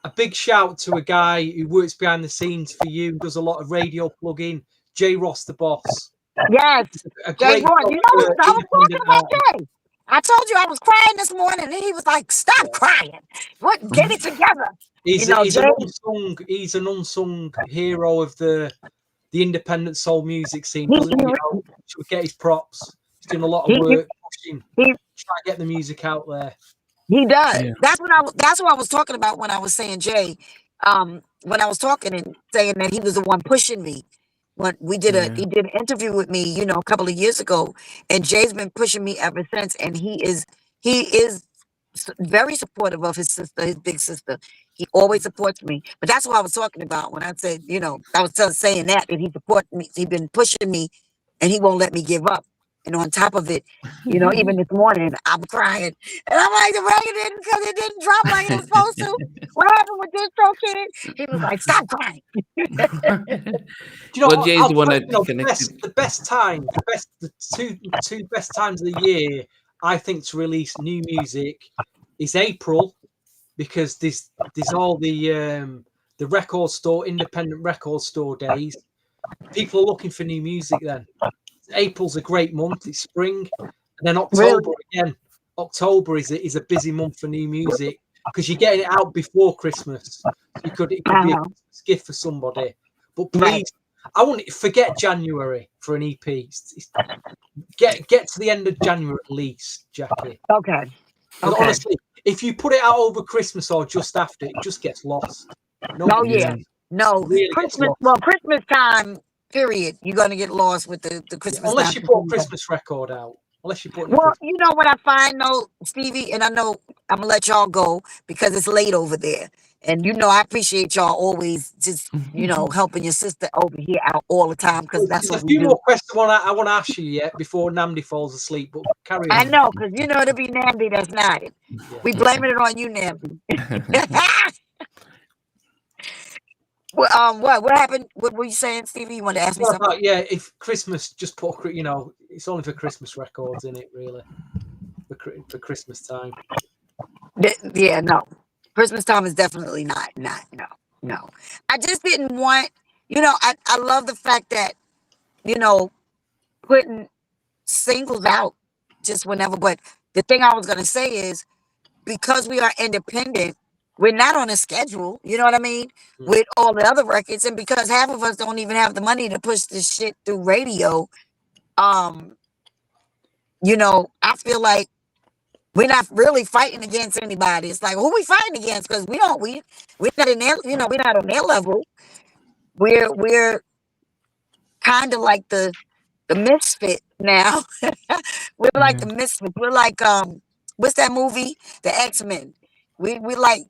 Speaker 3: a big shout to a guy who works behind the scenes for you, does a lot of radio plugging, J Ross the Boss.
Speaker 1: Yes.
Speaker 3: A
Speaker 1: Jay
Speaker 3: great
Speaker 1: Roy.
Speaker 3: job
Speaker 1: You know
Speaker 3: for
Speaker 1: what? I was talking
Speaker 3: independent
Speaker 1: about
Speaker 3: artists.
Speaker 1: Jay. I told you I was crying this morning, and he was like, "Stop crying. What? Get it together."
Speaker 3: He's
Speaker 1: Jay,
Speaker 3: an unsung hero of the independent soul music scene.
Speaker 1: he,
Speaker 3: Doesn't, should get his props. He's doing a lot of
Speaker 1: he, he,
Speaker 3: work, pushing,
Speaker 1: he,
Speaker 3: trying to get the music out there.
Speaker 1: he does.
Speaker 2: Yeah.
Speaker 1: That's what I was talking about when I was saying Jay. When I was talking and saying that he was the one pushing me. When he did an interview with me, a couple of years ago, and Jay's been pushing me ever since. And he is very supportive of his sister, his big sister. He always supports me. But that's what I was talking about when I said, I was saying that he supports me. He's been pushing me, and he won't let me give up. And on top of it, even this morning, I'm crying. And I'm like, the record didn't, because it didn't drop like it was supposed to. What happened with this kid? He was like, stop crying.
Speaker 2: Well, Jay's the one that connected.
Speaker 3: The two best times of the year, I think, to release new music is April, because there's all the independent record store days. People are looking for new music then. April's a great month. It's spring. And then October again. October is a busy month for new music, because you're getting it out before Christmas. It could be a Christmas gift for somebody. But please, I wouldn't forget January for an EP. Get to the end of January at least, Jackie.
Speaker 1: Okay.
Speaker 3: Honestly, if you put it out over Christmas or just after, it just gets lost.
Speaker 1: No, really Christmas. Well, Christmas time. Period. You're gonna get lost with the Christmas.
Speaker 3: Unless you put a Christmas record out. Unless you put.
Speaker 1: Well, you know what I find though, Stevie, and I know I'm gonna let y'all go because it's late over there. And I appreciate y'all always just helping your sister over here out all the time, because that's what we do.
Speaker 3: A few more questions I want to ask you yet before Namdi falls asleep, but carry on.
Speaker 1: I know, because it'll be Namdi that's nodding. Yeah. We blaming it on you, Namdi. What happened? What were you saying, Stevie? You want to ask me something?
Speaker 3: Yeah, if Christmas, just put it's only for Christmas records, isn't it? Really, for Christmas time.
Speaker 1: Yeah, no. Christmas time is definitely not. No. I just didn't want. I love the fact that putting singles out just whenever. But the thing I was gonna say is, because we are independent, we're not on a schedule, you know what I mean, with all the other records. And because half of us don't even have the money to push this shit through radio, I feel like we're not really fighting against anybody. It's like, who we fighting against? Because we're not in their, we're not on their level. We're kind of like the misfit now. We're like the misfit. We're like, what's that movie? The X-Men. We like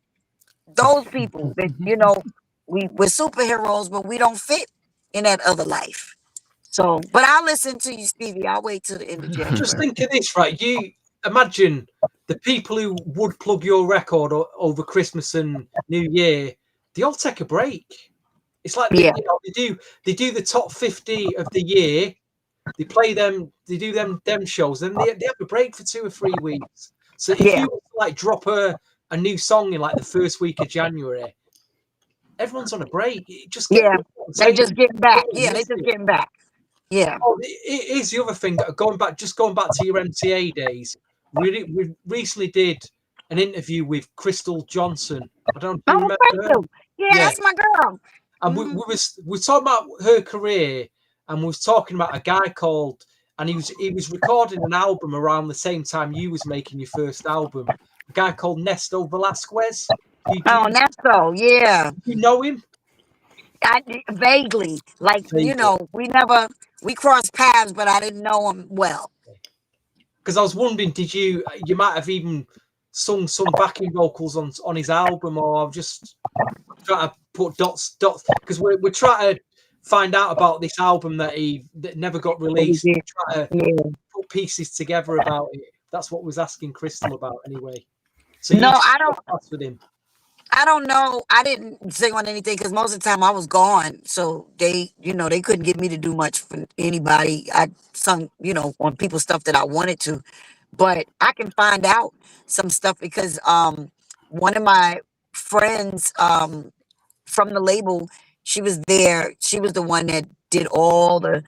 Speaker 1: those people that we're superheroes, but we don't fit in that other life. So, but I'll listen to you, Stevie. I'll wait till the end of January.
Speaker 3: Just think of this, right? You imagine the people who would plug your record over Christmas and New Year. They all take a break. It's like they do the top 50 of the year. They play them. They do them shows. Then they have a break for 2 or 3 weeks. So if you drop a new song in the first week of January, everyone's on a break. They just getting back.
Speaker 1: Yeah, they just getting back. Yeah.
Speaker 3: Oh, it is the other thing. Going back to your MTA days. We recently did an interview with Crystal Johnson. I don't know if you remember her.
Speaker 1: Yeah, that's my girl.
Speaker 3: And we were talking about her career, and we was talking about a guy called, and he was recording an album around the same time you was making your first album. A guy called Nesto Velasquez.
Speaker 1: Nesto, yeah.
Speaker 3: You know him?
Speaker 1: Vaguely. We crossed paths, but I didn't know him well.
Speaker 3: Because I was wondering, you might have even sung some backing vocals on his album, or I've just trying to put dots, because we're trying to find out about this album that never got released. Try to put pieces together about it. That's what was asking Crystal about anyway. So
Speaker 1: I don't.
Speaker 3: With him.
Speaker 1: I don't know. I didn't sing on anything because most of the time I was gone. So they couldn't get me to do much for anybody. I sung, on people's stuff that I wanted to. But I can find out some stuff because one of my friends from the label, she was there. She was the one that did all the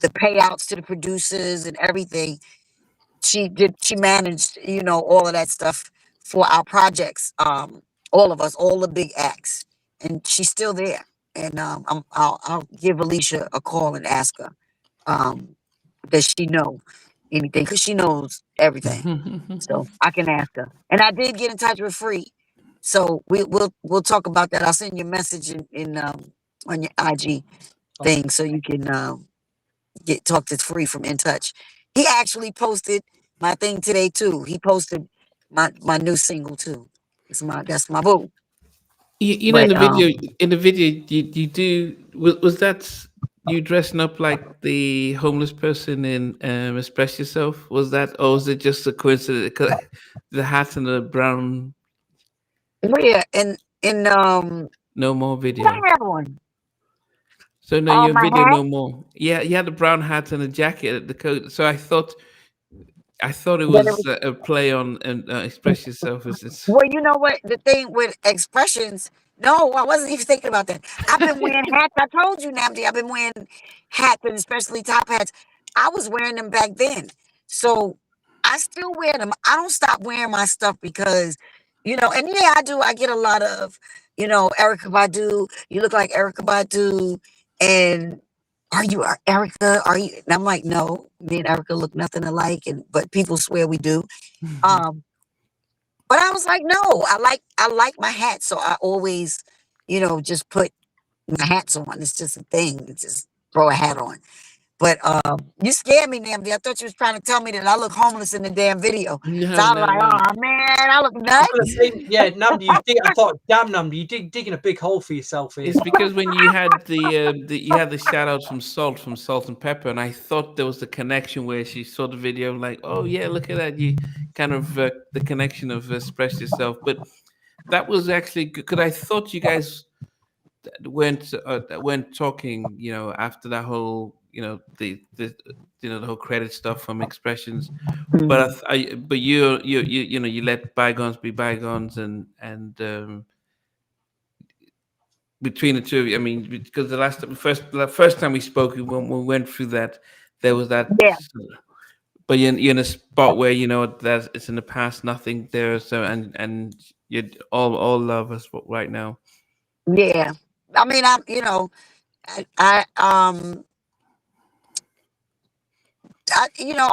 Speaker 1: the payouts to the producers and everything. She managed, all of that stuff for our projects. All of us, all the big acts, and she's still there. And I'll give Alicia a call and ask her, does she know anything, because she knows everything. So I can ask her. And I did get in touch with Free. So we'll talk about that. I'll send you a message in on your IG thing, so you can talk to Free from In Touch. He actually posted my thing today too. He posted my new single too. That's my boo.
Speaker 2: You know,
Speaker 1: But
Speaker 2: in the video, you do was that you dressing up like the homeless person in Express Yourself? Was that, or was it just a coincidence? 'Cause the hat and the brown
Speaker 1: yeah, in
Speaker 2: no more
Speaker 1: what I
Speaker 2: video.
Speaker 1: have on?
Speaker 2: So no, your
Speaker 1: My
Speaker 2: video
Speaker 1: hat.
Speaker 2: no more. Yeah, you had the brown hat and the jacket, the coat. So I thought it
Speaker 1: Then it
Speaker 2: was a play on and Express Yourself. As it's
Speaker 1: Well, you know what? The thing with expressions, no, I wasn't even thinking about that. I've been wearing hats. I told you, Namdi, I've been wearing hats, and especially top hats. I was wearing them back then. So I still wear them. I don't stop wearing my stuff because, and yeah, I do. I get a lot of, Erica Badu, you look like Erica Badu. And are you Erica? Are you? And I'm like, no, me and Erica look nothing alike. But people swear we do. Um, but I was like, no, I like my hat, so I always, just put my hats on. It's just a thing. It's just throw a hat on. But you scared me, Namdi. I thought you was trying to tell me that I look homeless in the damn video. So
Speaker 2: no,
Speaker 1: I was
Speaker 2: no,
Speaker 1: like,
Speaker 2: no.
Speaker 1: oh man, I look
Speaker 3: I was gonna
Speaker 1: nuts.
Speaker 3: say, yeah, Namdi, I thought, damn, Namdi, digging a big hole for yourself here.
Speaker 2: It's because when you had you had the shout outs from Salt-N-Pepa, and I thought there was the connection where she saw the video, like, oh yeah, look at that, you kind of the connection of Express Yourself. But that was actually because I thought you guys went talking, after that whole, the the whole credit stuff from Expressions. But
Speaker 1: Mm.
Speaker 2: but you let bygones be bygones, and between the two of you, I mean, because the first time we spoke, when we went through that, there was that.
Speaker 1: Yeah,
Speaker 2: But you're in a spot where you know that it's in the past, nothing there. So and you all love us right now.
Speaker 1: yeah. I mean, I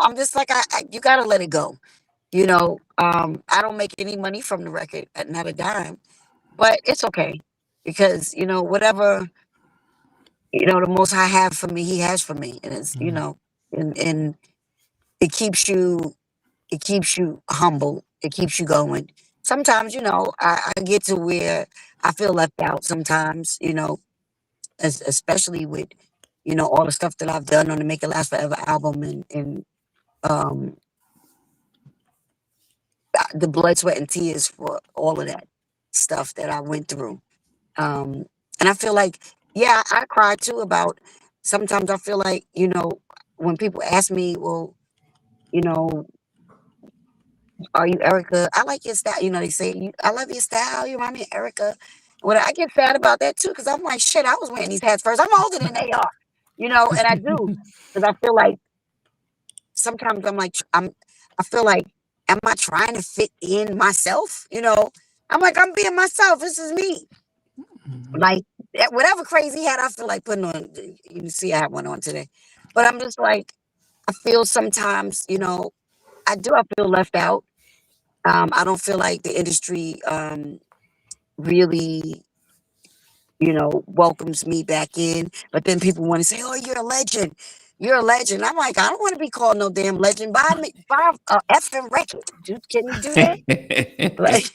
Speaker 1: I'm just like you gotta let it go. I don't make any money from the record, not a dime, but it's okay because whatever the Most High have for me, He has for me, and it's
Speaker 2: Mm.
Speaker 1: and it keeps you humble. It keeps you going. Sometimes I get to where I feel left out. Sometimes especially with all the stuff that I've done on the Make It Last Forever album and um the blood, sweat, and tears for all of that stuff that I went through. Um, and I feel like, yeah, I cry too about. Sometimes I feel like when people ask me, well, you know, are you Erica? I like your style. They say I love your style. You remind me of Erica. When I get sad about that too, because I'm like, shit, I was wearing these hats first. I'm older than they are, and I do because I feel like sometimes I feel like, am I trying to fit in myself? I'm like, I'm being myself. This is me. Like whatever crazy hat I feel like putting on. You can see I have one on today, but I'm just like, I feel sometimes, I feel left out. I don't feel like the industry really, welcomes me back in. But then people want to say, "Oh, you're a legend. You're a legend." I'm like, I don't want to be called no damn legend. Buy a effing record. Dude, can you do that? Like,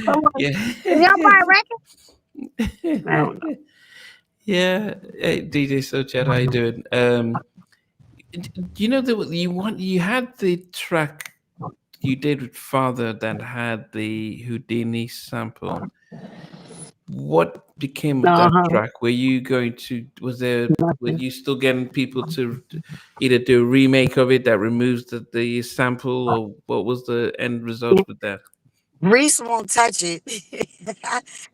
Speaker 1: I'm like,
Speaker 2: Yeah.
Speaker 1: can y'all buy a record? I don't know.
Speaker 2: Yeah. Hey, DJ Sochat, how you doing? Do you know that you had the track you did with Father that had the Houdini sample. What became of that
Speaker 1: Uh-huh.
Speaker 2: track? Were you going to? Were
Speaker 1: Nothing.
Speaker 2: you still getting people to either do a remake of it that removes the sample, or what was the end result with that?
Speaker 1: Reese won't touch it.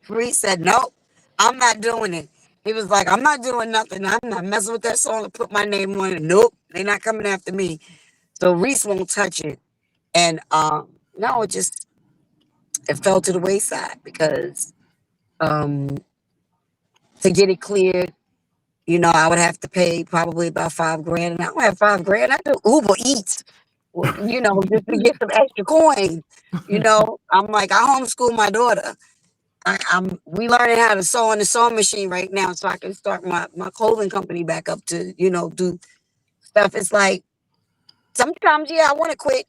Speaker 1: Reese said, nope, I'm not doing it. He was like, I'm not doing nothing. I'm not messing with that song and put my name on it. Nope, they're not coming after me. So Reese won't touch it. And no, it fell to the wayside because um to get it cleared, I would have to pay probably about $5 grand. And I don't have $5 grand. I do Uber Eats, just to get some extra coins. I'm like, I homeschool my daughter. We learning how to sew on the sewing machine right now so I can start my clothing company back up to, do stuff. It's like sometimes, yeah, I want to quit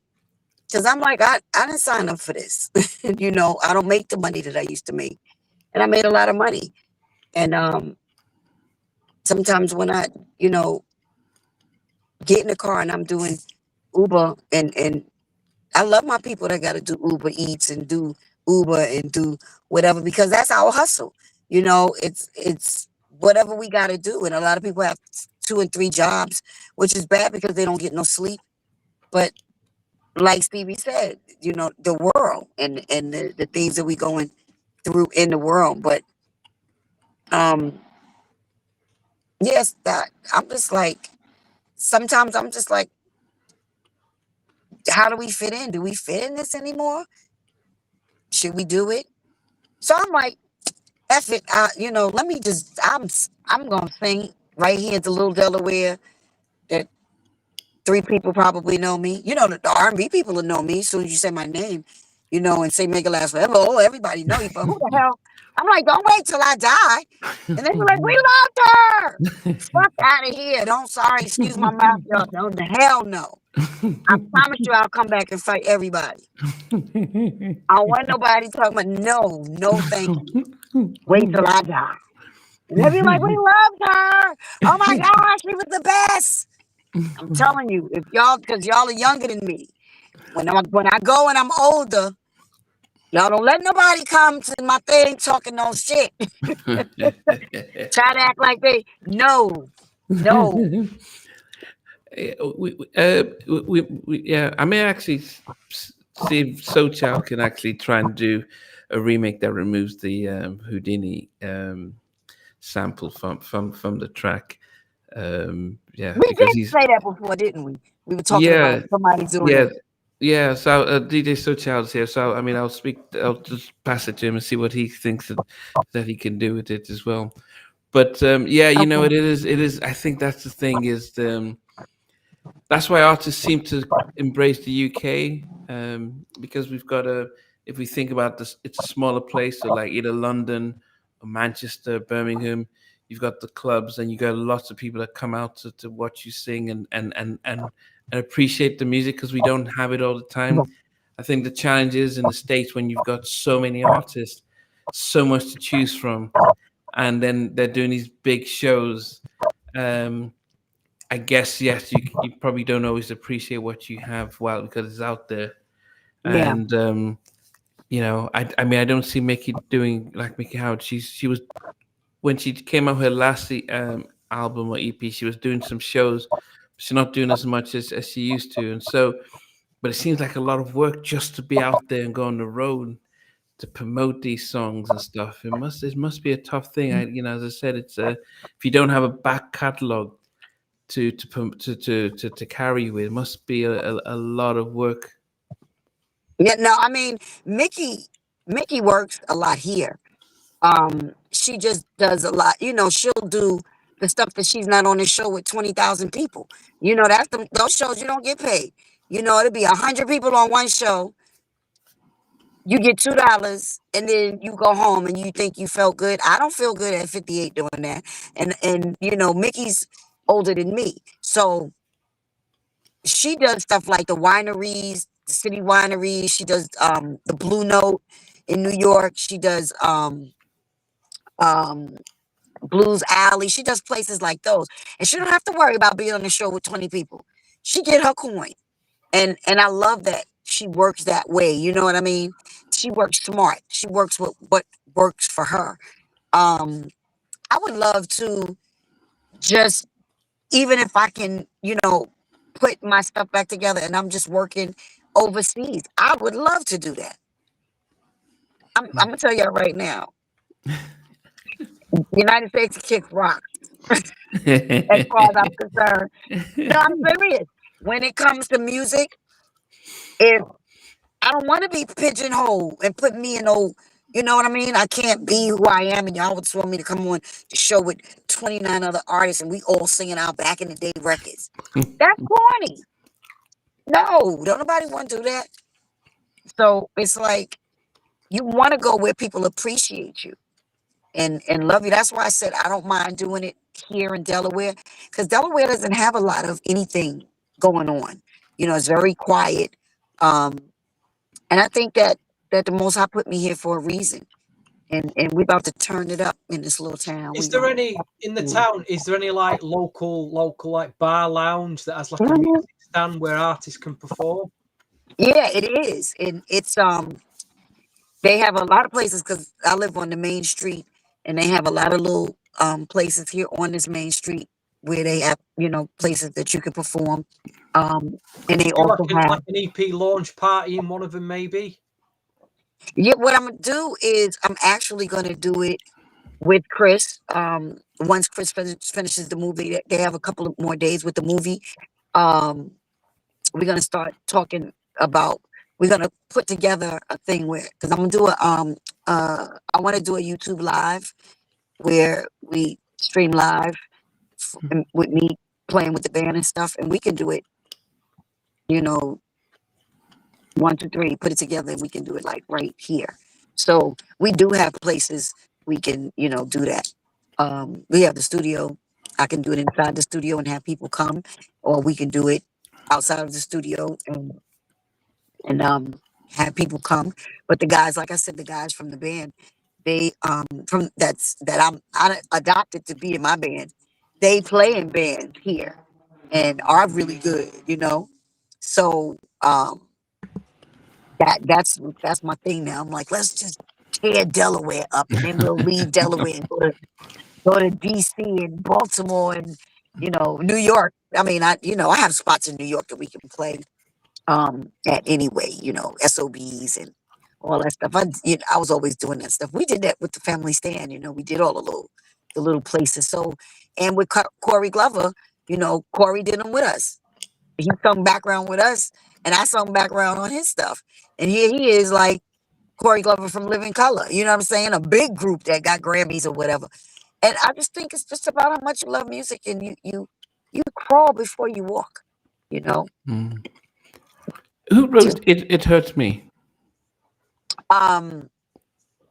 Speaker 1: because I'm like, I didn't sign up for this. I don't make the money that I used to make. And I made a lot of money. And sometimes when I, get in the car and I'm doing Uber and I love my people that got to do Uber Eats and do Uber and do whatever because that's our hustle. It's whatever we got to do. And a lot of people have 2 and 3 jobs, which is bad because they don't get no sleep. But like Stevie said, the world and the things that we going through in the world. But um, yes, that I'm just like sometimes I'm just like, how do we fit in? Do we fit in this anymore? Should we do it? So I'm like, F it. Let me just. I'm gonna sing right here at the Little Delaware. That 3 people probably know me. The R&B people will know me as soon as you say my name. And say make it last forever. Oh, everybody know you. But who the hell? I'm like, don't wait till I die. And then you're like, we loved her. Fuck out of here. Excuse my mouth, y'all. Don't the hell no. I promise you I'll come back and fight everybody. I don't want nobody talking about no, thank you. Wait till I die. And they'll be like, we loved her. Oh my gosh, she was the best. I'm telling you, because y'all are younger than me. When I go and I'm older, y'all don't let nobody come to my thing talking no shit. Try to act like no.
Speaker 2: Yeah, I may actually see if Sochal can actually try and do a remake that removes the Houdini sample from the track. Yeah,
Speaker 1: We
Speaker 2: because
Speaker 1: did say that before, didn't we? We were talking
Speaker 2: yeah,
Speaker 1: about somebody doing
Speaker 2: yeah,
Speaker 1: it.
Speaker 2: yeah. So DJ Sochal's here. So I mean, I'll just pass it to him and see what he thinks that he can do with it as well. But yeah,
Speaker 1: Okay.
Speaker 2: it is. I think that's the thing is that's why artists seem to embrace the UK because we've got if we think about this, it's a smaller place, so like either London or Manchester, Birmingham. You've got the clubs, and you got lots of people that come out to watch you sing and appreciate the music because we don't have it all the time. I think the challenge is in the States when you've got so many artists, so much to choose from, and then they're doing these big shows. Um, I guess yes, you probably don't always appreciate what you have well because it's out there,
Speaker 1: Yeah.
Speaker 2: and I mean I don't see Mickey doing like Mickey Howard. She was when she came out with her last album or EP, she was doing some shows. She's not doing as much as she used to, and so but it seems like a lot of work just to be out there and go on the road to promote these songs and stuff. It must be a tough thing. As I said, it's if you don't have a back catalog to carry with. It must be a lot of work.
Speaker 1: Yeah, no, I mean, Mickey works a lot here. She just does a lot. She'll do the stuff that she's not on the show with 20,000 people. Those shows you don't get paid. It'll be 100 people on one show. You get $2, and then you go home and you think you felt good. I don't feel good at 58 doing that. And Mickey's older than me, so she does stuff like the wineries, the city wineries. She does the Blue Note in New York. She does um Blues Alley. She does places like those. And she don't have to worry about being on the show with 20 people. She get her coin. And I love that she works that way. You know what I mean? She works smart. She works with what works for her. Um I would love to just, even if I can, put my stuff back together and I'm just working overseas. I would love to do that. I'm gonna tell y'all right now. United States kicks rock as far as I'm concerned. No, I'm serious. When it comes to music, if I don't want to be pigeonholed and put me in old, you know what I mean? I can't be who I am, and y'all would want me to come on the show with 29 other artists and we all singing our back in the day records. That's corny. No, don't nobody want to do that. So it's like you want to go where people appreciate you and love you. That's why I said I don't mind doing it here in Delaware, because Delaware doesn't have a lot of anything going on. You know, it's very quiet. Um, and I think that the Most High put me here for a reason. And we're about to turn it up in this little town.
Speaker 3: Is
Speaker 1: We
Speaker 3: there
Speaker 1: gonna
Speaker 3: any in the town? Is there any like local like bar lounge that has like a
Speaker 1: Mhm.
Speaker 3: music stand where artists can perform?
Speaker 1: Yeah, it is. And it's they have a lot of places because I live on the main street, and they have a lot of little places here on this main street where they have, you know, places that you can perform. Um, and
Speaker 3: Could
Speaker 1: they
Speaker 3: you do
Speaker 1: also have,
Speaker 3: like an EP launch party in one of them, maybe?
Speaker 1: yeah, what I'm gonna do is I'm actually gonna do it with Chris. Once Chris finishes the movie, they have a couple of more days with the movie. Um, we're gonna start talking about. We're gonna put together a thing where, because I'm gonna do I want to do a YouTube live where we stream live with me playing with the band and stuff, and we can do it. You know, 1, 2, 3, put it together, and we can do it like right here. So we do have places we can, you know, do that. We have the studio. I can do it inside the studio and have people come, or we can do it outside of the studio and have people come. But the guys, like I said, the guys from the band, they from I adopted to be in my band. They play in bands here and are really good, you know. So that's my thing now. I'm like, let's just tear Delaware up, and then we'll leave Delaware and go to DC and Baltimore and, you know, New York. I mean, I have spots in New York that we can play at anyway, you know, SOBs and all that stuff. I was always doing that stuff. We did that with the family stand, you know, we did all the little places. So, and with Corey Glover, you know, Corey did them with us. He sung background with us, and I sung background on his stuff. And here he is, like Corey Glover from Living Color. You know what I'm saying? A big group that got Grammys or whatever. And I just think it's just about how much you love music, and you crawl before you walk. You know,
Speaker 2: Mm. Who
Speaker 1: just
Speaker 2: wrote it? It hurts me.
Speaker 1: um,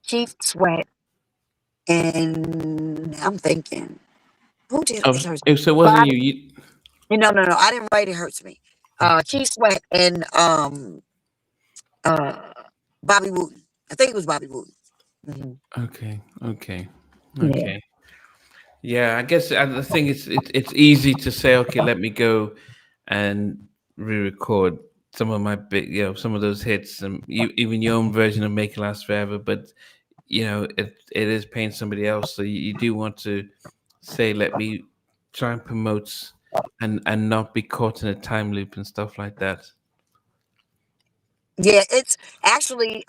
Speaker 1: Keith Sweat, and I'm thinking, who did
Speaker 2: Oh,
Speaker 1: it hurts me?
Speaker 2: so it wasn't
Speaker 1: Bobby,
Speaker 2: you. You
Speaker 1: no, I didn't write It Hurts Me. Keith Sweat and uh Bobby Wooten. I think it was Bobby Wooten. Mhm.
Speaker 2: okay? Okay.
Speaker 1: Yeah.
Speaker 2: Okay. Yeah, I guess the thing is, it's easy to say, okay, let me go and re-record some of my big, some of those hits, and even your own version of "Make It Last Forever." But it is paying somebody else, so you do want to say, let me try and promote and not be caught in a time loop and stuff like that.
Speaker 1: Yeah, it's actually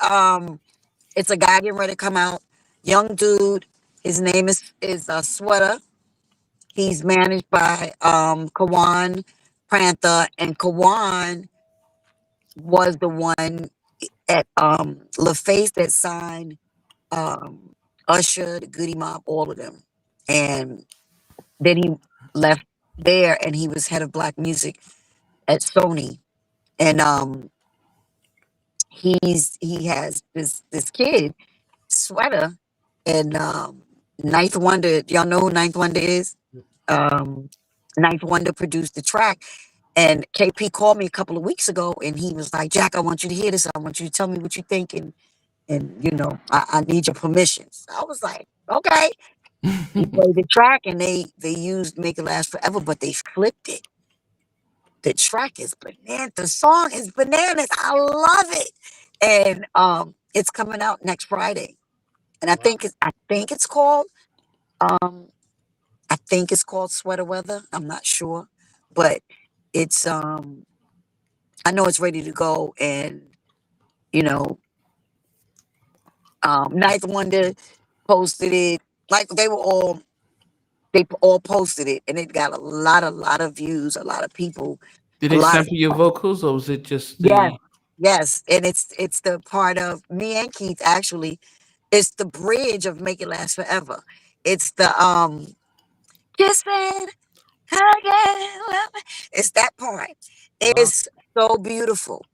Speaker 1: it's a guy getting ready to come out. Young dude. His name is Sweater. He's managed by Kawan Prantha, and Kawan was the one at LaFace that signed Usher, the Goody Mob, all of them. And then he left there and he was head of black music at Sony. And he has this kid, Sweater, and Ninth Wonder. Y'all know who Ninth Wonder is? Um Ninth Wonder produced the track. And KP called me a couple of weeks ago and he was like, Jack, I want you to hear this. I want you to tell me what you think, and you know, I need your permission. So I was like, okay. He played the track and they used Make It Last Forever, but they flipped it. The track is bananas. The song is bananas. I love it. And it's coming out next Friday. And
Speaker 3: Wow.
Speaker 1: I think it's called um I think it's called Sweater Weather. I'm not sure. But it's I know it's ready to go. And you know, Ninth Wonder posted it. like they all posted it, and it got a lot of views, a lot of people,
Speaker 2: Did
Speaker 1: a
Speaker 2: they
Speaker 1: lot of
Speaker 2: sample your vocals, or was it just
Speaker 1: yes,
Speaker 2: the?
Speaker 1: yes, and it's the part of me and Keith actually. It's the bridge of "Make It Last Forever." It's the kissing, hugging, loving. It's that part.
Speaker 3: Wow.
Speaker 1: It's so beautiful,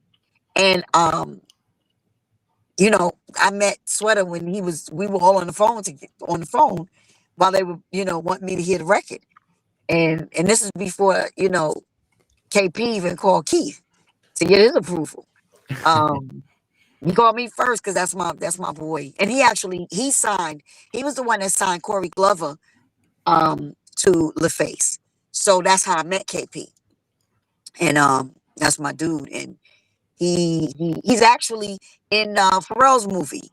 Speaker 1: and I met Sweater when we were all on the phone on the phone while they were, wanting me to hear the record. And this is before, KP even called Keith to get his approval. Um, he called me first because that's my boy. And he was the one that signed Corey Glover to LaFace. So that's how I met KP. And that's my dude. And he's actually in Pharrell's movie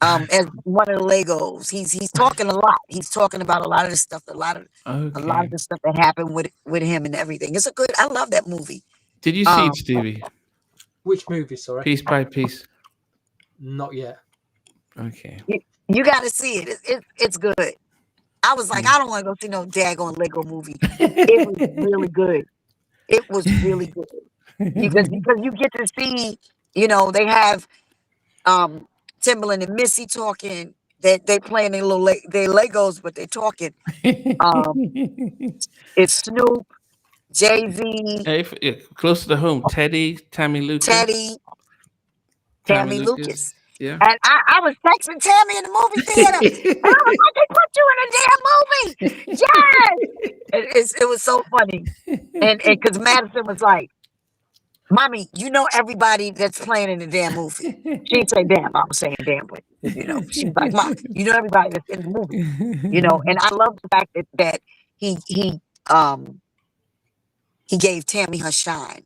Speaker 1: as one of the Legos. He's talking a lot. He's talking about a lot of the stuff, a lot of
Speaker 2: Okay.
Speaker 1: the stuff that happened with him and everything. I love that movie.
Speaker 2: Did you see
Speaker 1: Um,
Speaker 2: it, Stevie?
Speaker 3: Which movie? Sorry,
Speaker 2: Piece by piece.
Speaker 3: not yet.
Speaker 2: Okay.
Speaker 1: you got to see it. It's good. I was like,
Speaker 2: Mm.
Speaker 1: I don't want to go see no daggone Lego movie. It was really good. It was really good because you get to see, they have um Timberland and Missy talking. They playing their Legos, but they talking. Um, it's Snoop, Jay Z,
Speaker 2: Hey, closer to home, Tammy Lucas,
Speaker 1: Teddy,
Speaker 2: Tammy
Speaker 1: Tammy
Speaker 2: Lucas.
Speaker 1: Lucas.
Speaker 2: Yeah.
Speaker 1: And I was texting Tammy in the movie theater, and I was like, they put you in a damn movie. Yes. It was so funny. And because Madison was like, Mommy, you know everybody that's playing in the damn movie. She'd say damn. I was saying damn, but she's like, Mom, you know everybody that's in the movie. And I love the fact that he he um he gave Tammy her shine.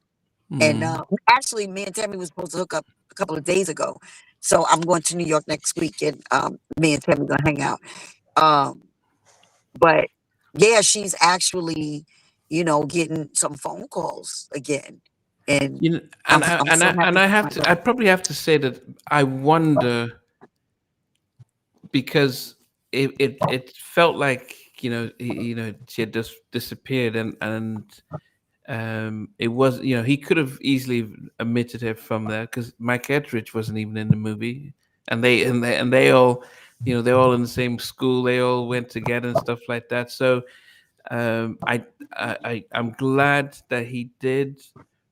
Speaker 1: And
Speaker 2: Mm.
Speaker 1: actually, me and Tammy was supposed to hook up a couple of days ago. So I'm going to New York next week, and me and Tammy gonna hang out. Um, but yeah, she's actually, getting some phone calls again, and
Speaker 2: You know,
Speaker 1: I'm
Speaker 2: and I
Speaker 1: I'm
Speaker 2: and
Speaker 1: so
Speaker 2: I and
Speaker 1: happy
Speaker 2: I
Speaker 1: for
Speaker 2: have
Speaker 1: my
Speaker 2: to. I
Speaker 1: daughter.
Speaker 2: probably have to say that I wonder because it felt like she had just disappeared, and it was he could have easily omitted her from there because Mike Edridge wasn't even in the movie, and they all they're all in the same school, they all went together and stuff like that. So I'm glad that he did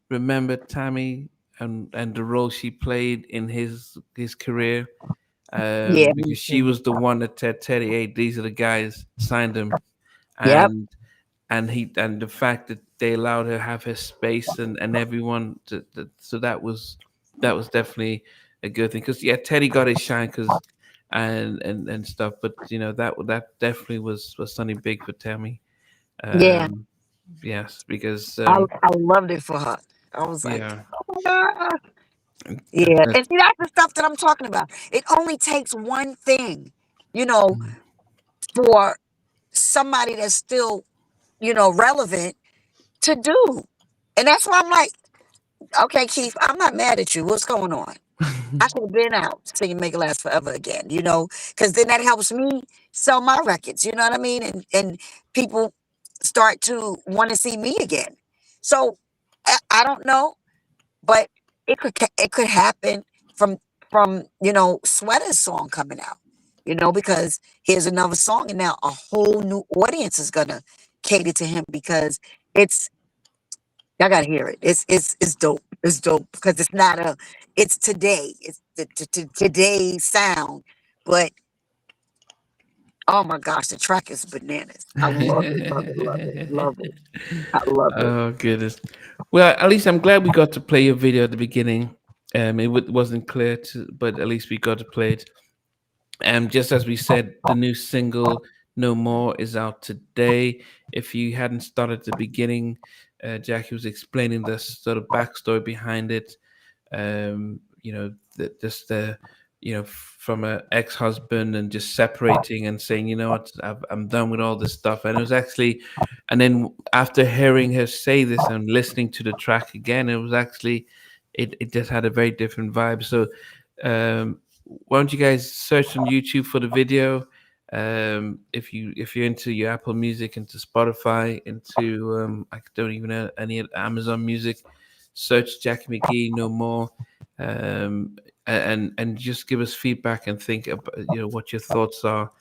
Speaker 2: remember Tammy and the role she played in his career,
Speaker 1: Yeah, me
Speaker 2: because she
Speaker 1: too.
Speaker 2: was the one that said Teddy, hey, these are the guys, signed him,
Speaker 1: Yep.
Speaker 2: and and the fact that they allowed her have her space and everyone so that was definitely a good thing because yeah, Teddy got his shine because and stuff, but that definitely was something big for Tammy.
Speaker 1: Yeah,
Speaker 2: um yes, because
Speaker 1: I loved it for her. I was like,
Speaker 2: yeah,
Speaker 1: oh my god.
Speaker 2: that,
Speaker 1: Yeah,
Speaker 2: that,
Speaker 1: and see, that's the stuff that I'm talking about. It only takes one thing, you know,
Speaker 2: mm,
Speaker 1: for somebody that's still, relevant to do. And that's why I'm like, okay, Keith, I'm not mad at you. What's going on? I should have been out singing Make It Last Forever again, because then that helps me sell my records, you know what I mean? And people start to want to see me again. So I don't know, but it could happen from Sweater's song coming out, because here's another song, and now a whole new audience is gonna cater to him because it's y'all gotta hear it. It's dope. It's dope because it's today. It's today's sound, but oh my gosh, the track is bananas. I love it, love it, love it, love it. I love it.
Speaker 2: oh goodness. Well, at least I'm glad we got to play your video at the beginning. Wasn't clear but at least we got to play it. Just as we said, the new single "No More" is out today. If you hadn't started at the beginning, Jackie was explaining the sort of backstory behind it. Just from a ex-husband and just separating and saying, you know what, I'm done with all this stuff. And it was actually, and then after hearing her say this and listening to the track again, it was actually, it just had a very different vibe. So, why don't you guys search on YouTube for the video? If you're into your Apple Music, into Spotify, into I don't even know any Amazon Music, search Jacci McGhee No More, and just give us feedback and think about what your thoughts are.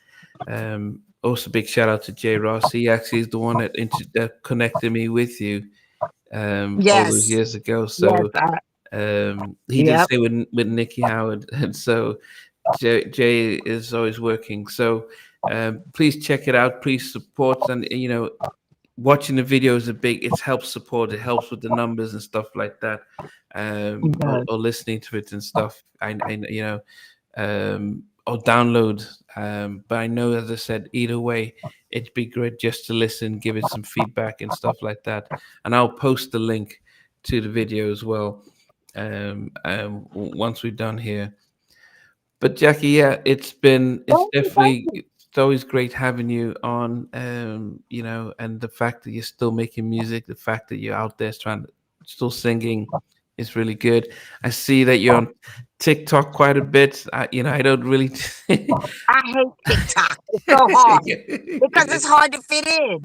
Speaker 2: Also, big shout out to Jay Ross. He actually is the one that connected me with you all those
Speaker 1: Yes.
Speaker 2: years ago.
Speaker 1: Yes.
Speaker 2: So he did
Speaker 1: Yep.
Speaker 2: say with Nicky Howard, and so Jay is always working. So please check it out. Please support, and watching the videos are big. It helps support. It helps with the numbers and stuff like that. Or listening to it and stuff. Or download. But I know, as I said, either way, it'd be great just to listen, give it some feedback and stuff like that. And I'll post the link to the video as well once we're done here. But Jackie, yeah, it's always great having you on. And the fact that you're still making music, the fact that you're out there still singing is really good. I see that you're on TikTok quite a bit. I don't really.
Speaker 1: I hate TikTok. It's so hard because it's hard to fit in.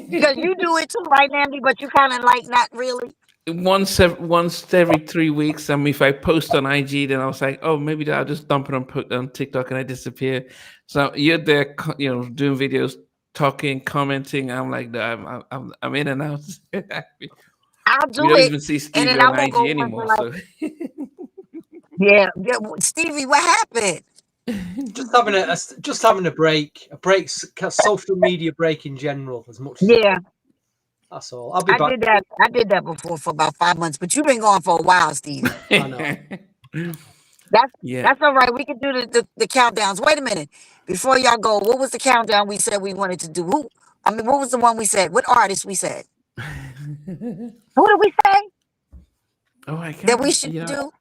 Speaker 1: Because you do it too, right, Namdi? But you kind of like not really.
Speaker 2: Once every 3 weeks. I mean, if I post on IG, then I was like, oh, maybe I'll just dump it on TikTok and I disappear. So you're there, doing videos, talking, commenting. I'm like, no, I'm in and out.
Speaker 1: I'll
Speaker 2: We
Speaker 1: do
Speaker 2: don't
Speaker 1: it,
Speaker 2: even see
Speaker 1: and
Speaker 2: Stevie
Speaker 1: then I
Speaker 2: on
Speaker 1: won't
Speaker 2: IG
Speaker 1: go on for
Speaker 2: anymore.
Speaker 1: like,
Speaker 2: So
Speaker 1: yeah. Stevie, what happened?
Speaker 3: Just having a break, social media break in general, as much as
Speaker 1: Yeah,
Speaker 3: that's all. I'll be
Speaker 1: I
Speaker 3: back.
Speaker 1: did that. I did that before for about 5 months, but you've been gone for a while, Stevie.
Speaker 3: I know.
Speaker 2: Yeah.
Speaker 1: That's all right. We can do the countdowns. Wait a minute. Before y'all go, what was the countdown we said we wanted to do? What was the one we said? What artist we said? Who did we say
Speaker 2: Oh, I
Speaker 1: that
Speaker 2: can't.
Speaker 1: we should do?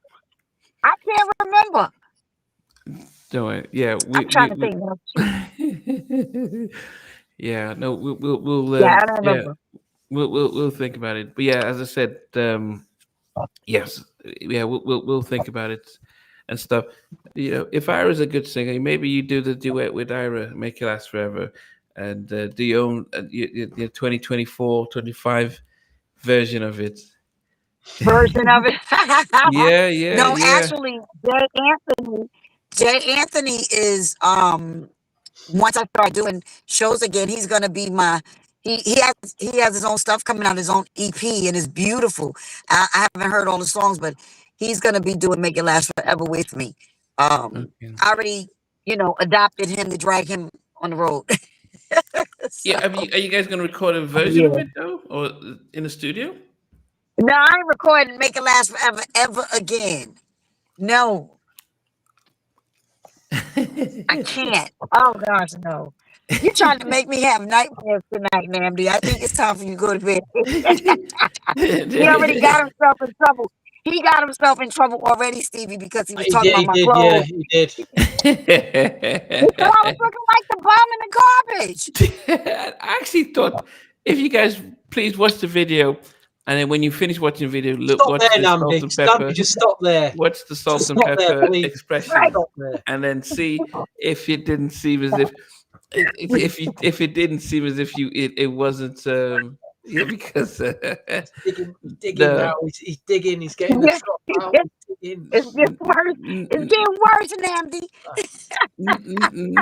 Speaker 1: I can't remember.
Speaker 2: Don't worry. Yeah,
Speaker 1: I'm trying to think now.
Speaker 2: yeah, no, we'll
Speaker 1: Yeah, I don't remember.
Speaker 2: we'll think about it. But yeah, as I said, yes, yeah, we'll think about it and stuff. If Ira's a good singer, maybe you do the duet with Ira, Make It Last Forever, and do your own your 2024, 25 version of it.
Speaker 1: Version of it.
Speaker 2: Yeah.
Speaker 1: No, actually, Jay Anthony is once I start doing shows again, he's gonna be my he has his own stuff coming out, his own EP, and it's beautiful. I haven't heard all the songs, but he's gonna be doing Make It Last Forever with me.
Speaker 2: Okay.
Speaker 1: I already, adopted him to drag him on the road.
Speaker 2: Yeah,
Speaker 1: So,
Speaker 2: are you guys gonna record a version of
Speaker 1: yeah.
Speaker 2: it though, or in the studio?
Speaker 1: No, I ain't recording Make It Last Forever ever again. No, I can't. Oh gosh, no. You're trying to make me have nightmares tonight, Namdi. I think it's time for you to go to bed. He already got himself in trouble. He got himself in trouble already, Stevie, because he was talking about my
Speaker 3: Yeah,
Speaker 1: clothes.
Speaker 3: he did.
Speaker 1: He said I was looking like the bomb in the garbage.
Speaker 2: I actually thought if you guys please watch the video, and then when you finish watching the video,
Speaker 3: Stop
Speaker 2: watch
Speaker 3: there,
Speaker 2: the salt
Speaker 3: Namdi.
Speaker 2: and pepper.
Speaker 3: Just stop there.
Speaker 2: Watch the salt
Speaker 3: Just
Speaker 2: and
Speaker 3: stop there,
Speaker 2: pepper
Speaker 3: please.
Speaker 2: expression,
Speaker 1: Right.
Speaker 3: Stop there.
Speaker 2: and then see if it didn't seem as if it didn't seem as if it wasn't because
Speaker 3: Digging
Speaker 2: the
Speaker 3: now. He's digging. He's getting the truck out. He's digging.
Speaker 1: It's getting worse. It's getting worse, Namdi.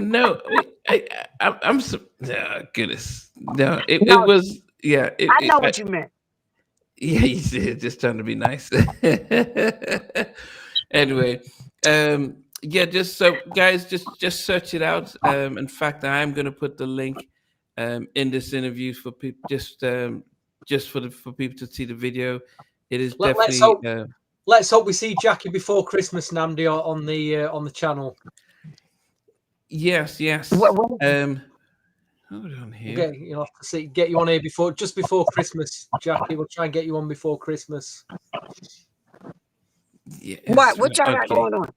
Speaker 2: no, I'm so, goodness, no, it
Speaker 1: No,
Speaker 2: was yeah.
Speaker 1: I know what you meant.
Speaker 2: Yeah, you see, just trying to be nice. Anyway, yeah, just so guys, just search it out. In fact, I am going to put the link in this interview for people, just for people to see the video. It is definitely.
Speaker 3: Let's hope we see Jackie before Christmas, Namdi, on the channel.
Speaker 2: Yes.
Speaker 1: What-
Speaker 2: Hold on here.
Speaker 3: Okay, you'll have to get you on here just before Christmas, Jackie. We'll try and get you on before Christmas.
Speaker 2: Yes,
Speaker 1: What y'all got
Speaker 2: okay.
Speaker 1: going on?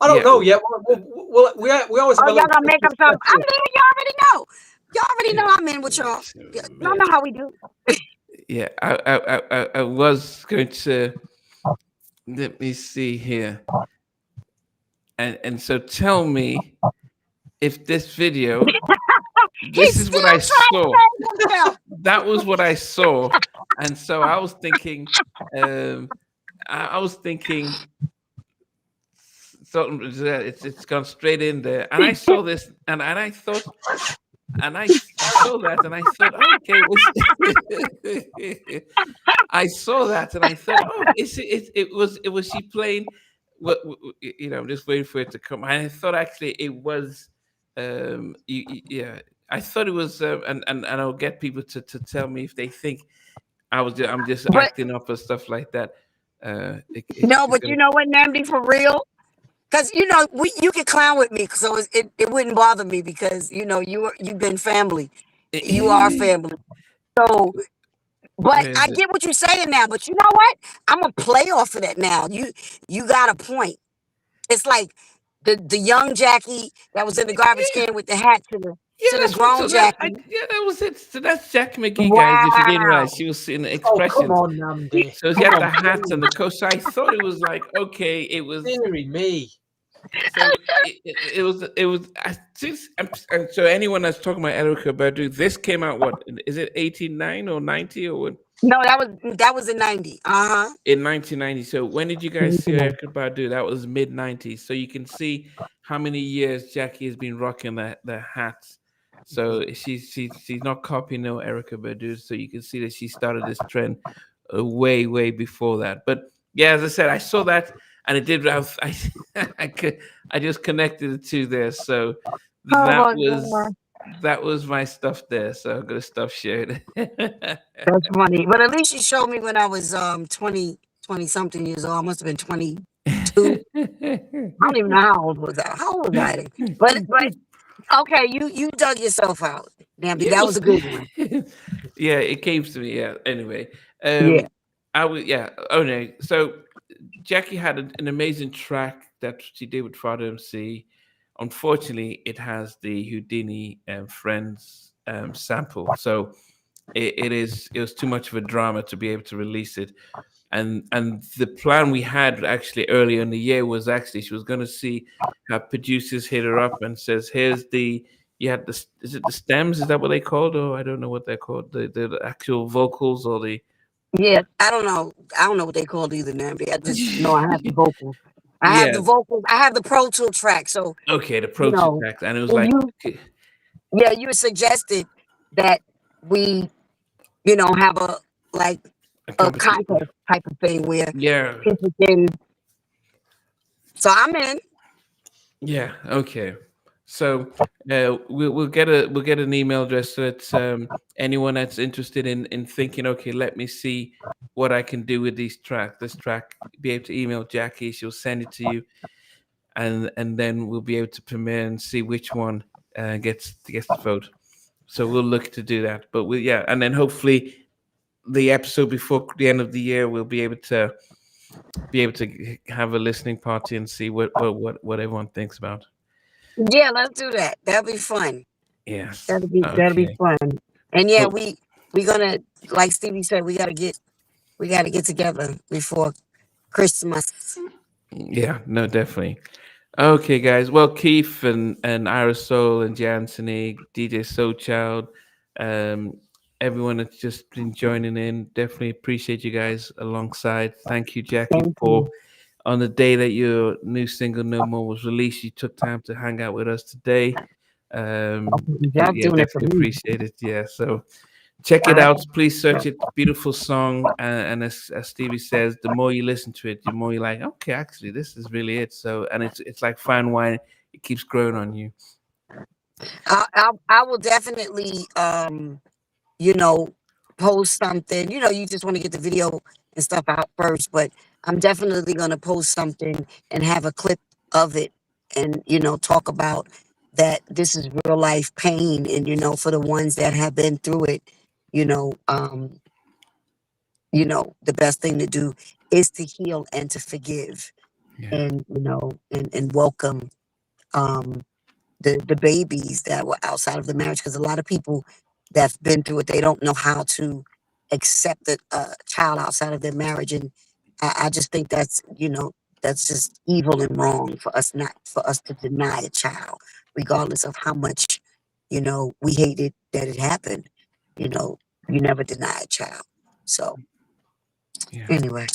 Speaker 3: I don't know yet. We always have
Speaker 1: Oh, y'all gonna make up something? I mean, y'all already know. Y'all already know I'm in with y'all. Y'all know how we do.
Speaker 2: Yeah, I was going to let me see here, and so tell me if this video, this
Speaker 1: He's
Speaker 2: is what
Speaker 1: still
Speaker 2: I
Speaker 1: trying
Speaker 2: saw.
Speaker 1: to save himself.
Speaker 2: That was what I saw, and so I was thinking, I was thinking, so it's gone straight in there, and I saw this, and I thought, I saw that, and I thought, okay, I saw that, and I thought, oh, it was she playing? I'm just waiting for it to come. I thought actually it was, yeah, I thought it was, and I'll get people to tell me if they think I'm just
Speaker 1: But
Speaker 2: acting up or stuff like that.
Speaker 1: no,
Speaker 2: It's
Speaker 1: but
Speaker 2: gonna.
Speaker 1: you know what, Namdi, for real? Because you could clown with me, so it wouldn't bother me because you've been family, you are family. So, but
Speaker 2: Where
Speaker 1: I
Speaker 2: is it?
Speaker 1: get what you're saying now. But you know what? I'm gonna play off of that now. You got a point. It's like the young Jackie that was in the garbage
Speaker 2: Yeah,
Speaker 1: can with the hat to the
Speaker 2: yeah,
Speaker 1: to the
Speaker 2: that's what.
Speaker 1: grown
Speaker 2: So that,
Speaker 1: Jackie.
Speaker 2: yeah, that was it. So that's Jackie McGhee, guys. If you didn't realize,
Speaker 1: Wow.
Speaker 2: she was in the
Speaker 3: Oh, come
Speaker 2: expressions.
Speaker 3: on, Namdi.
Speaker 2: So she
Speaker 3: Come
Speaker 2: had
Speaker 3: on,
Speaker 2: the hats and
Speaker 3: please.
Speaker 2: the coat. So I thought it was like, okay, it was.
Speaker 3: Deary me.
Speaker 2: So it was. And so anyone that's talking about Erica Badu, this came out what is it 89 or 90 or what?
Speaker 1: No, that was in '90.
Speaker 2: In 1990. So when did you guys see Erica Badu? That was mid 90s. So you can see how many years Jackie has been rocking the hats. So she's not copying no Erica Badu. So you can see that she started this trend way before that. But yeah, as I said, I saw that and it did. I just connected the two there. So
Speaker 1: Oh
Speaker 2: that
Speaker 1: my
Speaker 2: was
Speaker 1: God.
Speaker 2: that was my stuff there. So I'm gonna stuff shared.
Speaker 1: That's funny. But at least you showed me when I was 20 something years old. I must have been 22. I don't even know how old was I. How old was I? But okay, you dug yourself out. Damn,
Speaker 2: Yeah, it
Speaker 1: that was
Speaker 2: was.
Speaker 1: a good one.
Speaker 2: Yeah, it came to me. Yeah. Anyway,
Speaker 1: Yeah.
Speaker 2: I would. Yeah. Oh no. So Jackie had an amazing track that she did with Father MC. Unfortunately, it has the Houdini and Friends sample, so it was too much of a drama to be able to release it. And the plan we had actually earlier in the year was actually she was going to see how producers hit her up and says, "Here's the you had the is it the stems? Is that what they called? Or I don't know what they're called. The actual vocals or the
Speaker 1: Yeah. I don't know. I don't know what they called either, Nambi. I just know I have the vocals. I have
Speaker 2: yeah,
Speaker 1: the vocals. I have the Pro Tool track. So,
Speaker 2: okay, the
Speaker 1: you
Speaker 2: Pro Tools
Speaker 1: know,
Speaker 2: tracks, and it was
Speaker 1: and
Speaker 2: like
Speaker 1: you
Speaker 2: okay,
Speaker 1: yeah, you suggested that we, have a like
Speaker 2: a
Speaker 1: a
Speaker 2: competition.
Speaker 1: contest type of thing where
Speaker 2: Yeah,
Speaker 1: people can. So I'm in.
Speaker 2: yeah, okay. So we'll get an email address so that anyone that's interested in thinking, okay, let me see what I can do with this track, be able to email Jackie. She'll send it to you, and then we'll be able to premiere and see which one gets the vote. So we'll look to do that. But yeah, and then hopefully the episode before the end of the year, we'll be able to have a listening party and see what everyone thinks about.
Speaker 1: Yeah, let's do that. That'll be fun.
Speaker 2: Yes.
Speaker 1: That'll be
Speaker 2: Okay.
Speaker 1: fun. And yeah,
Speaker 2: Well,
Speaker 1: we gonna, like Stevie said, we gotta get together before Christmas.
Speaker 2: yeah, no, definitely. Okay, guys. Well, Keith and Aerosol and Jansony, DJ Soul Child, um, everyone that's just been joining in, definitely appreciate you guys alongside. Thank you, Jackie,
Speaker 1: Thank
Speaker 2: for
Speaker 1: you.
Speaker 2: on the day that your new single No More was released. You took time to hang out with us today.
Speaker 1: Y'all
Speaker 2: Yeah,
Speaker 1: doing it for
Speaker 2: definitely
Speaker 1: me.
Speaker 2: appreciate it. Yeah, so check it
Speaker 1: I,
Speaker 2: out. Please search it. Beautiful song. And as Stevie says, the more you listen to it, the more you're like, okay, actually, this is really it. So, and it's like fine wine. It keeps growing on you.
Speaker 1: I will definitely you know post something. You just want to get the video and stuff out first, but I'm definitely gonna post something and have a clip of it and talk about that this is real life pain, and for the ones that have been through it, you know um the best thing to do is to heal and to forgive,
Speaker 2: Yeah.
Speaker 1: and and welcome um the babies that were outside of the marriage, because a lot of people that's been through it, they don't know how to accept a child outside of their marriage. And I just think that's just evil and wrong for us not for us to deny a child. regardless of how much, you know, we hated that it happened. You know, you never deny a child. So
Speaker 2: Yeah.
Speaker 1: anyway.